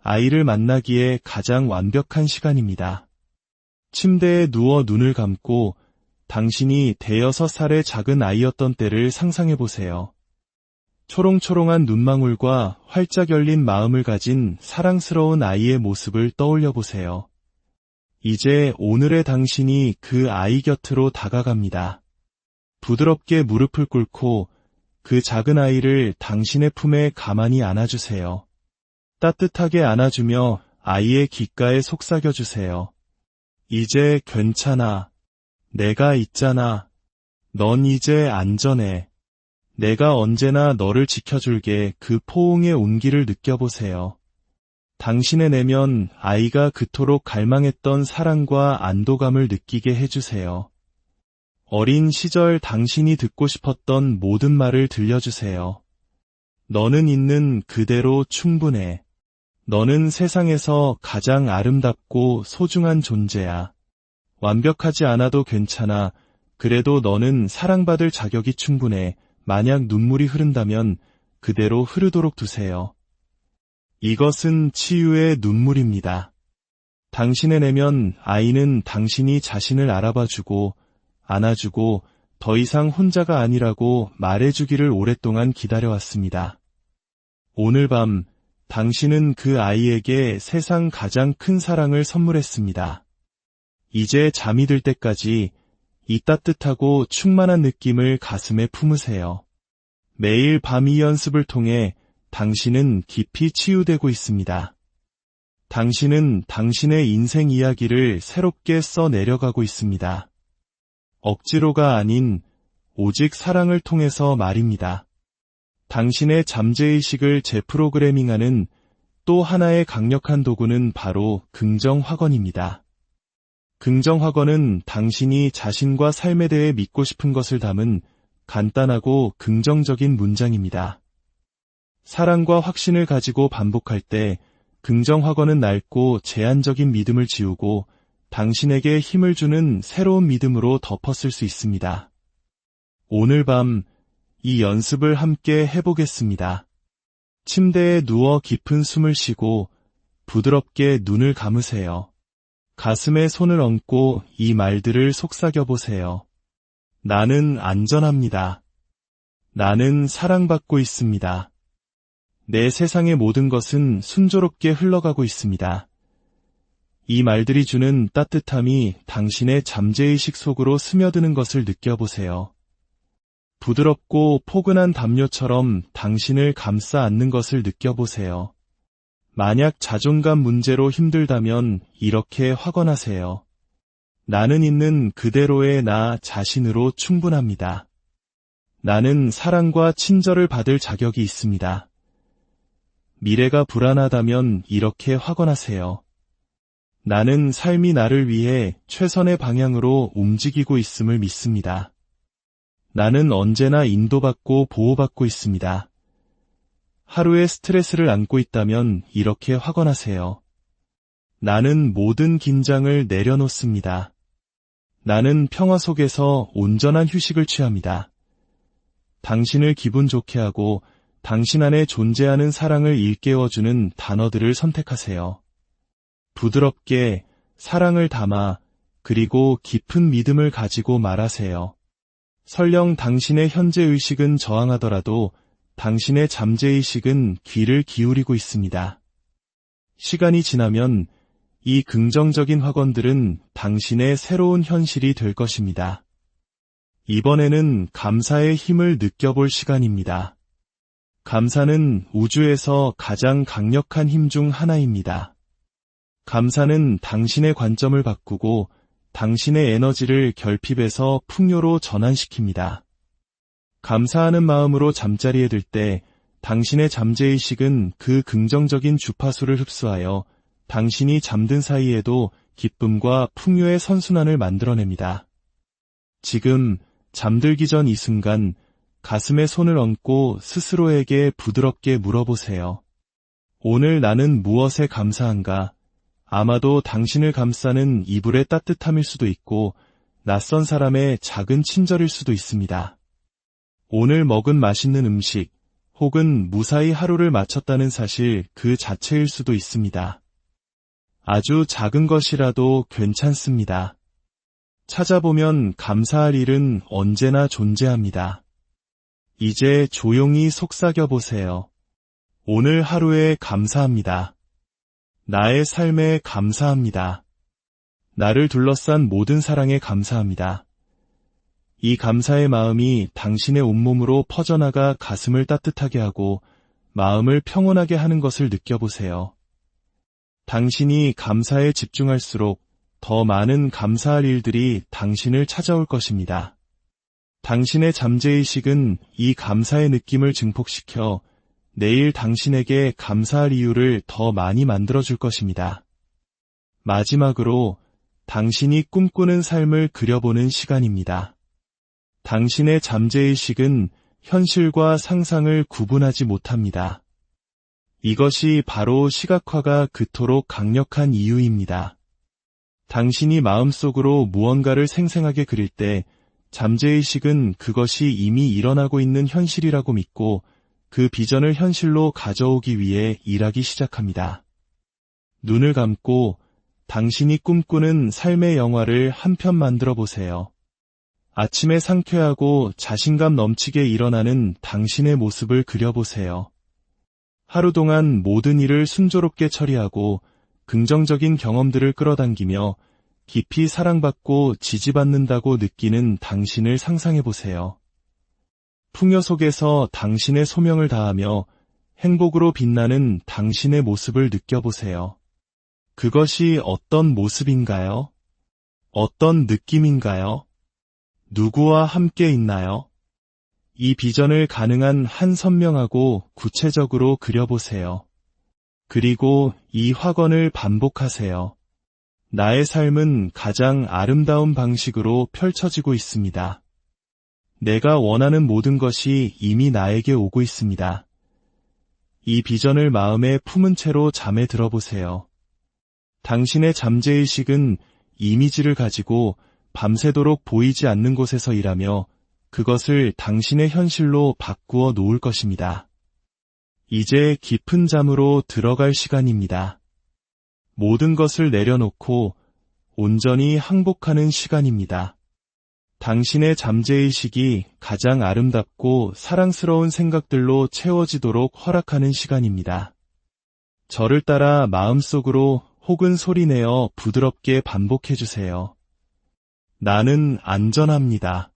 아이를 만나기에 가장 완벽한 시간입니다. 침대에 누워 눈을 감고 당신이 대여섯 살의 작은 아이였던 때를 상상해 보세요. 초롱초롱한 눈망울과 활짝 열린 마음을 가진 사랑스러운 아이의 모습을 떠올려 보세요. 이제 오늘의 당신이 그 아이 곁으로 다가갑니다. 부드럽게 무릎을 꿇고 그 작은 아이를 당신의 품에 가만히 안아주세요. 따뜻하게 안아주며 아이의 귓가에 속삭여주세요. 이제 괜찮아. 내가 있잖아. 넌 이제 안전해. 내가 언제나 너를 지켜줄게. 그 포옹의 온기를 느껴보세요. 당신의 내면 아이가 그토록 갈망했던 사랑과 안도감을 느끼게 해주세요. 어린 시절 당신이 듣고 싶었던 모든 말을 들려주세요. 너는 있는 그대로 충분해. 너는 세상에서 가장 아름답고 소중한 존재야. 완벽하지 않아도 괜찮아. 그래도 너는 사랑받을 자격이 충분해. 만약 눈물이 흐른다면 그대로 흐르도록 두세요. 이것은 치유의 눈물입니다. 당신의 내면 아이는 당신이 자신을 알아봐주고 안아주고 더 이상 혼자가 아니라고 말해주기를 오랫동안 기다려왔습니다. 오늘 밤 당신은 그 아이에게 세상 가장 큰 사랑을 선물했습니다. 이제 잠이 들 때까지 이 따뜻하고 충만한 느낌을 가슴에 품으세요. 매일 밤 이 연습을 통해 당신은 깊이 치유되고 있습니다. 당신은 당신의 인생 이야기를 새롭게 써 내려가고 있습니다. 억지로가 아닌 오직 사랑을 통해서 말입니다. 당신의 잠재의식을 재프로그래밍하는 또 하나의 강력한 도구는 바로 긍정확언입니다. 긍정확언은 당신이 자신과 삶에 대해 믿고 싶은 것을 담은 간단하고 긍정적인 문장입니다. 사랑과 확신을 가지고 반복할 때 긍정확언은 낡고 제한적인 믿음을 지우고 당신에게 힘을 주는 새로운 믿음으로 덮었을 수 있습니다. 오늘 밤 이 연습을 함께 해보겠습니다. 침대에 누워 깊은 숨을 쉬고 부드럽게 눈을 감으세요. 가슴에 손을 얹고 이 말들을 속삭여보세요. 나는 안전합니다. 나는 사랑받고 있습니다. 내 세상의 모든 것은 순조롭게 흘러가고 있습니다. 이 말들이 주는 따뜻함이 당신의 잠재의식 속으로 스며드는 것을 느껴보세요. 부드럽고 포근한 담요처럼 당신을 감싸 안는 것을 느껴보세요. 만약 자존감 문제로 힘들다면 이렇게 확언하세요. 나는 있는 그대로의 나 자신으로 충분합니다. 나는 사랑과 친절을 받을 자격이 있습니다. 미래가 불안하다면 이렇게 확언하세요. 나는 삶이 나를 위해 최선의 방향으로 움직이고 있음을 믿습니다. 나는 언제나 인도받고 보호받고 있습니다. 하루의 스트레스를 안고 있다면 이렇게 확언하세요. 나는 모든 긴장을 내려놓습니다. 나는 평화 속에서 온전한 휴식을 취합니다. 당신을 기분 좋게 하고 당신 안에 존재하는 사랑을 일깨워주는 단어들을 선택하세요. 부드럽게 사랑을 담아 그리고 깊은 믿음을 가지고 말하세요. 설령 당신의 현재 의식은 저항하더라도 당신의 잠재의식은 귀를 기울이고 있습니다. 시간이 지나면 이 긍정적인 확언들은 당신의 새로운 현실이 될 것입니다. 이번에는 감사의 힘을 느껴볼 시간입니다. 감사는 우주에서 가장 강력한 힘 중 하나입니다. 감사는 당신의 관점을 바꾸고 당신의 에너지를 결핍에서 풍요로 전환시킵니다. 감사하는 마음으로 잠자리에 들 때 당신의 잠재의식은 그 긍정적인 주파수를 흡수하여 당신이 잠든 사이에도 기쁨과 풍요의 선순환을 만들어냅니다. 지금 잠들기 전 이 순간 가슴에 손을 얹고 스스로에게 부드럽게 물어보세요. 오늘 나는 무엇에 감사한가? 아마도 당신을 감싸는 이불의 따뜻함일 수도 있고 낯선 사람의 작은 친절일 수도 있습니다. 오늘 먹은 맛있는 음식 혹은 무사히 하루를 마쳤다는 사실 그 자체일 수도 있습니다. 아주 작은 것이라도 괜찮습니다. 찾아보면 감사할 일은 언제나 존재합니다. 이제 조용히 속삭여 보세요. 오늘 하루에 감사합니다. 나의 삶에 감사합니다. 나를 둘러싼 모든 사랑에 감사합니다. 이 감사의 마음이 당신의 온몸으로 퍼져나가 가슴을 따뜻하게 하고 마음을 평온하게 하는 것을 느껴보세요. 당신이 감사에 집중할수록 더 많은 감사할 일들이 당신을 찾아올 것입니다. 당신의 잠재의식은 이 감사의 느낌을 증폭시켜 내일 당신에게 감사할 이유를 더 많이 만들어줄 것입니다. 마지막으로 당신이 꿈꾸는 삶을 그려보는 시간입니다. 당신의 잠재의식은 현실과 상상을 구분하지 못합니다. 이것이 바로 시각화가 그토록 강력한 이유입니다. 당신이 마음속으로 무언가를 생생하게 그릴 때 잠재의식은 그것이 이미 일어나고 있는 현실이라고 믿고 그 비전을 현실로 가져오기 위해 일하기 시작합니다. 눈을 감고 당신이 꿈꾸는 삶의 영화를 한 편 만들어 보세요. 아침에 상쾌하고 자신감 넘치게 일어나는 당신의 모습을 그려보세요. 하루 동안 모든 일을 순조롭게 처리하고 긍정적인 경험들을 끌어당기며 깊이 사랑받고 지지받는다고 느끼는 당신을 상상해보세요. 풍요 속에서 당신의 소명을 다하며 행복으로 빛나는 당신의 모습을 느껴보세요. 그것이 어떤 모습인가요? 어떤 느낌인가요? 누구와 함께 있나요? 이 비전을 가능한 한 선명하고 구체적으로 그려보세요. 그리고 이 확언을 반복하세요. 나의 삶은 가장 아름다운 방식으로 펼쳐지고 있습니다. 내가 원하는 모든 것이 이미 나에게 오고 있습니다. 이 비전을 마음에 품은 채로 잠에 들어보세요. 당신의 잠재의식은 이미지를 가지고 밤새도록 보이지 않는 곳에서 일하며 그것을 당신의 현실로 바꾸어 놓을 것입니다. 이제 깊은 잠으로 들어갈 시간입니다. 모든 것을 내려놓고 온전히 항복하는 시간입니다. 당신의 잠재의식이 가장 아름답고 사랑스러운 생각들로 채워지도록 허락하는 시간입니다. 저를 따라 마음속으로 혹은 소리내어 부드럽게 반복해주세요. 나는 안전합니다.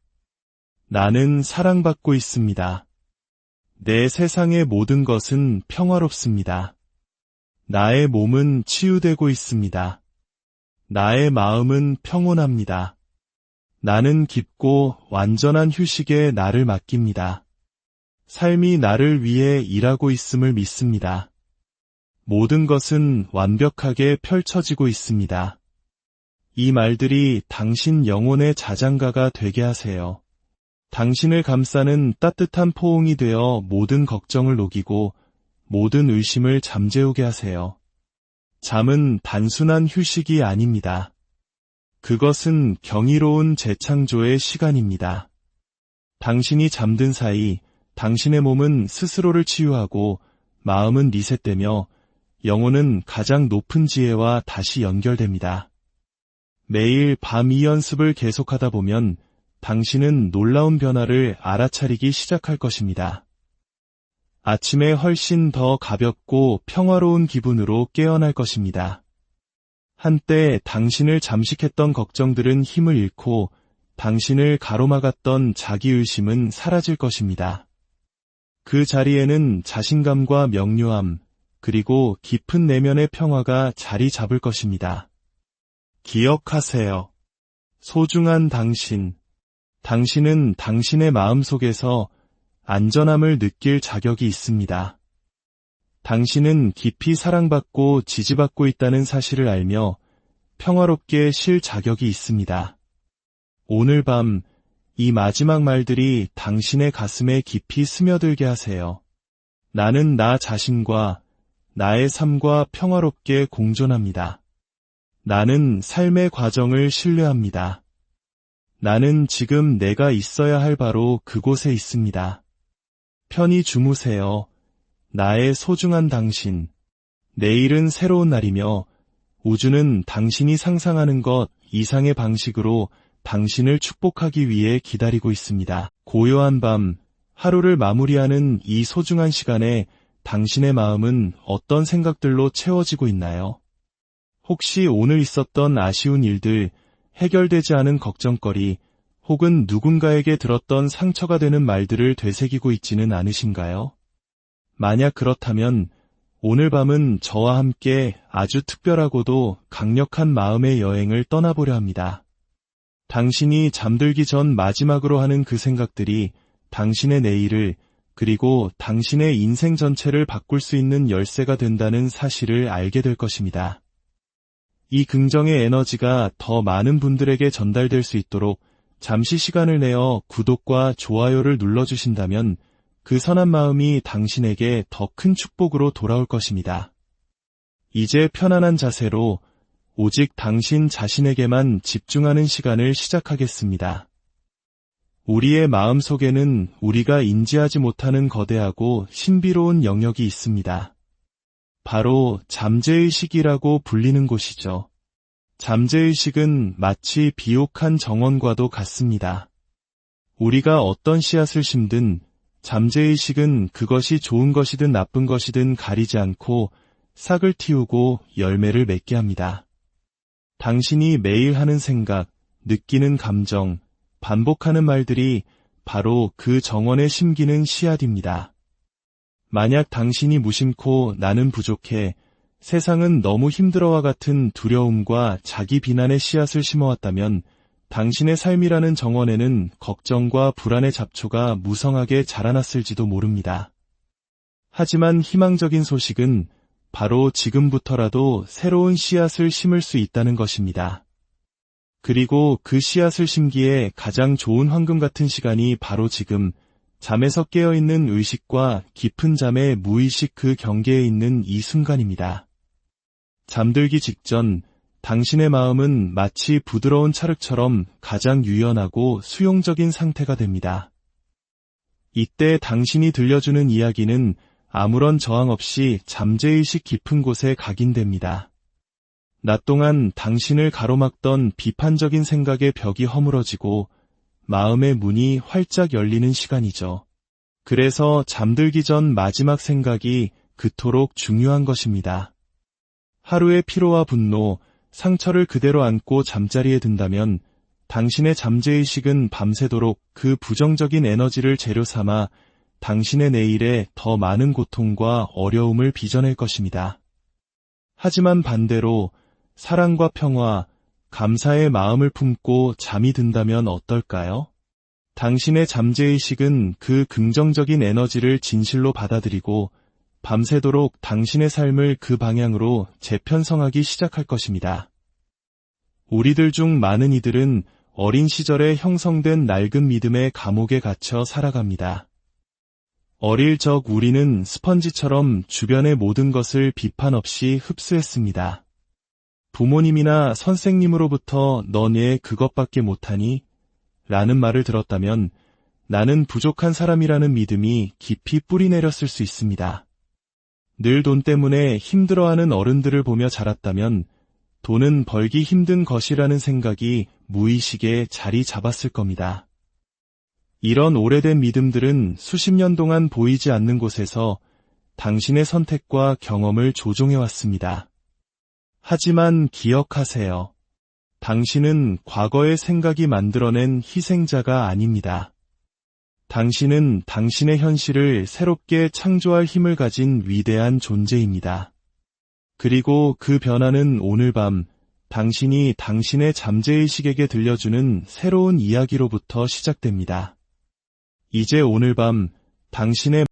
나는 사랑받고 있습니다. 내 세상의 모든 것은 평화롭습니다. 나의 몸은 치유되고 있습니다. 나의 마음은 평온합니다. 나는 깊고 완전한 휴식에 나를 맡깁니다. 삶이 나를 위해 일하고 있음을 믿습니다. 모든 것은 완벽하게 펼쳐지고 있습니다. 이 말들이 당신 영혼의 자장가가 되게 하세요. 당신을 감싸는 따뜻한 포옹이 되어 모든 걱정을 녹이고 모든 의심을 잠재우게 하세요. 잠은 단순한 휴식이 아닙니다. 그것은 경이로운 재창조의 시간입니다. 당신이 잠든 사이 당신의 몸은 스스로를 치유하고 마음은 리셋되며 영혼은 가장 높은 지혜와 다시 연결됩니다. 매일 밤 이 연습을 계속하다 보면 당신은 놀라운 변화를 알아차리기 시작할 것입니다. 아침에 훨씬 더 가볍고 평화로운 기분으로 깨어날 것입니다. 한때 당신을 잠식했던 걱정들은 힘을 잃고 당신을 가로막았던 자기의심은 사라질 것입니다. 그 자리에는 자신감과 명료함, 그리고 깊은 내면의 평화가 자리 잡을 것입니다. 기억하세요. 소중한 당신. 당신은 당신의 마음속에서 안전함을 느낄 자격이 있습니다. 당신은 깊이 사랑받고 지지받고 있다는 사실을 알며 평화롭게 쉴 자격이 있습니다. 오늘 밤 이 마지막 말들이 당신의 가슴에 깊이 스며들게 하세요. 나는 나 자신과 나의 삶과 평화롭게 공존합니다. 나는 삶의 과정을 신뢰합니다. 나는 지금 내가 있어야 할 바로 그곳에 있습니다. 편히 주무세요. 나의 소중한 당신. 내일은 새로운 날이며 우주는 당신이 상상하는 것 이상의 방식으로 당신을 축복하기 위해 기다리고 있습니다. 고요한 밤, 하루를 마무리하는 이 소중한 시간에 당신의 마음은 어떤 생각들로 채워지고 있나요? 혹시 오늘 있었던 아쉬운 일들, 해결되지 않은 걱정거리, 혹은 누군가에게 들었던 상처가 되는 말들을 되새기고 있지는 않으신가요? 만약 그렇다면 오늘 밤은 저와 함께 아주 특별하고도 강력한 마음의 여행을 떠나보려 합니다. 당신이 잠들기 전 마지막으로 하는 그 생각들이 당신의 내일을 그리고 당신의 인생 전체를 바꿀 수 있는 열쇠가 된다는 사실을 알게 될 것입니다. 이 긍정의 에너지가 더 많은 분들에게 전달될 수 있도록 잠시 시간을 내어 구독과 좋아요를 눌러주신다면 그 선한 마음이 당신에게 더 큰 축복으로 돌아올 것입니다. 이제 편안한 자세로 오직 당신 자신에게만 집중하는 시간을 시작하겠습니다. 우리의 마음 속에는 우리가 인지하지 못하는 거대하고 신비로운 영역이 있습니다. 바로 잠재의식이라고 불리는 곳이죠. 잠재의식은 마치 비옥한 정원과도 같습니다. 우리가 어떤 씨앗을 심든 잠재의식은 그것이 좋은 것이든 나쁜 것이든 가리지 않고 싹을 틔우고 열매를 맺게 합니다. 당신이 매일 하는 생각, 느끼는 감정, 반복하는 말들이 바로 그 정원에 심기는 씨앗입니다. 만약 당신이 무심코 나는 부족해, 세상은 너무 힘들어와 같은 두려움과 자기 비난의 씨앗을 심어왔다면 당신의 삶이라는 정원에는 걱정과 불안의 잡초가 무성하게 자라났을지도 모릅니다. 하지만 희망적인 소식은 바로 지금부터라도 새로운 씨앗을 심을 수 있다는 것입니다. 그리고 그 씨앗을 심기에 가장 좋은 황금 같은 시간이 바로 지금, 잠에서 깨어있는 의식과 깊은 잠의 무의식 그 경계에 있는 이 순간입니다. 잠들기 직전 당신의 마음은 마치 부드러운 찰흙처럼 가장 유연하고 수용적인 상태가 됩니다. 이때 당신이 들려주는 이야기는 아무런 저항 없이 잠재의식 깊은 곳에 각인됩니다. 낮 동안 당신을 가로막던 비판적인 생각의 벽이 허물어지고 마음의 문이 활짝 열리는 시간이죠. 그래서 잠들기 전 마지막 생각이 그토록 중요한 것입니다. 하루의 피로와 분노, 상처를 그대로 안고 잠자리에 든다면 당신의 잠재의식은 밤새도록 그 부정적인 에너지를 재료 삼아 당신의 내일에 더 많은 고통과 어려움을 빚어낼 것입니다. 하지만 반대로 사랑과 평화, 감사의 마음을 품고 잠이 든다면 어떨까요? 당신의 잠재의식은 그 긍정적인 에너지를 진실로 받아들이고 밤새도록 당신의 삶을 그 방향으로 재편성하기 시작할 것입니다. 우리들 중 많은 이들은 어린 시절에 형성된 낡은 믿음의 감옥에 갇혀 살아갑니다. 어릴 적 우리는 스펀지처럼 주변의 모든 것을 비판 없이 흡수했습니다. 부모님이나 선생님으로부터 넌 왜 그것밖에 못하니? 라는 말을 들었다면 나는 부족한 사람이라는 믿음이 깊이 뿌리내렸을 수 있습니다. 늘 돈 때문에 힘들어하는 어른들을 보며 자랐다면 돈은 벌기 힘든 것이라는 생각이 무의식에 자리 잡았을 겁니다. 이런 오래된 믿음들은 수십 년 동안 보이지 않는 곳에서 당신의 선택과 경험을 조종해왔습니다. 하지만 기억하세요. 당신은 과거의 생각이 만들어낸 희생자가 아닙니다. 당신은 당신의 현실을 새롭게 창조할 힘을 가진 위대한 존재입니다. 그리고 그 변화는 오늘 밤 당신이 당신의 잠재의식에게 들려주는 새로운 이야기로부터 시작됩니다. 이제 오늘 밤 당신의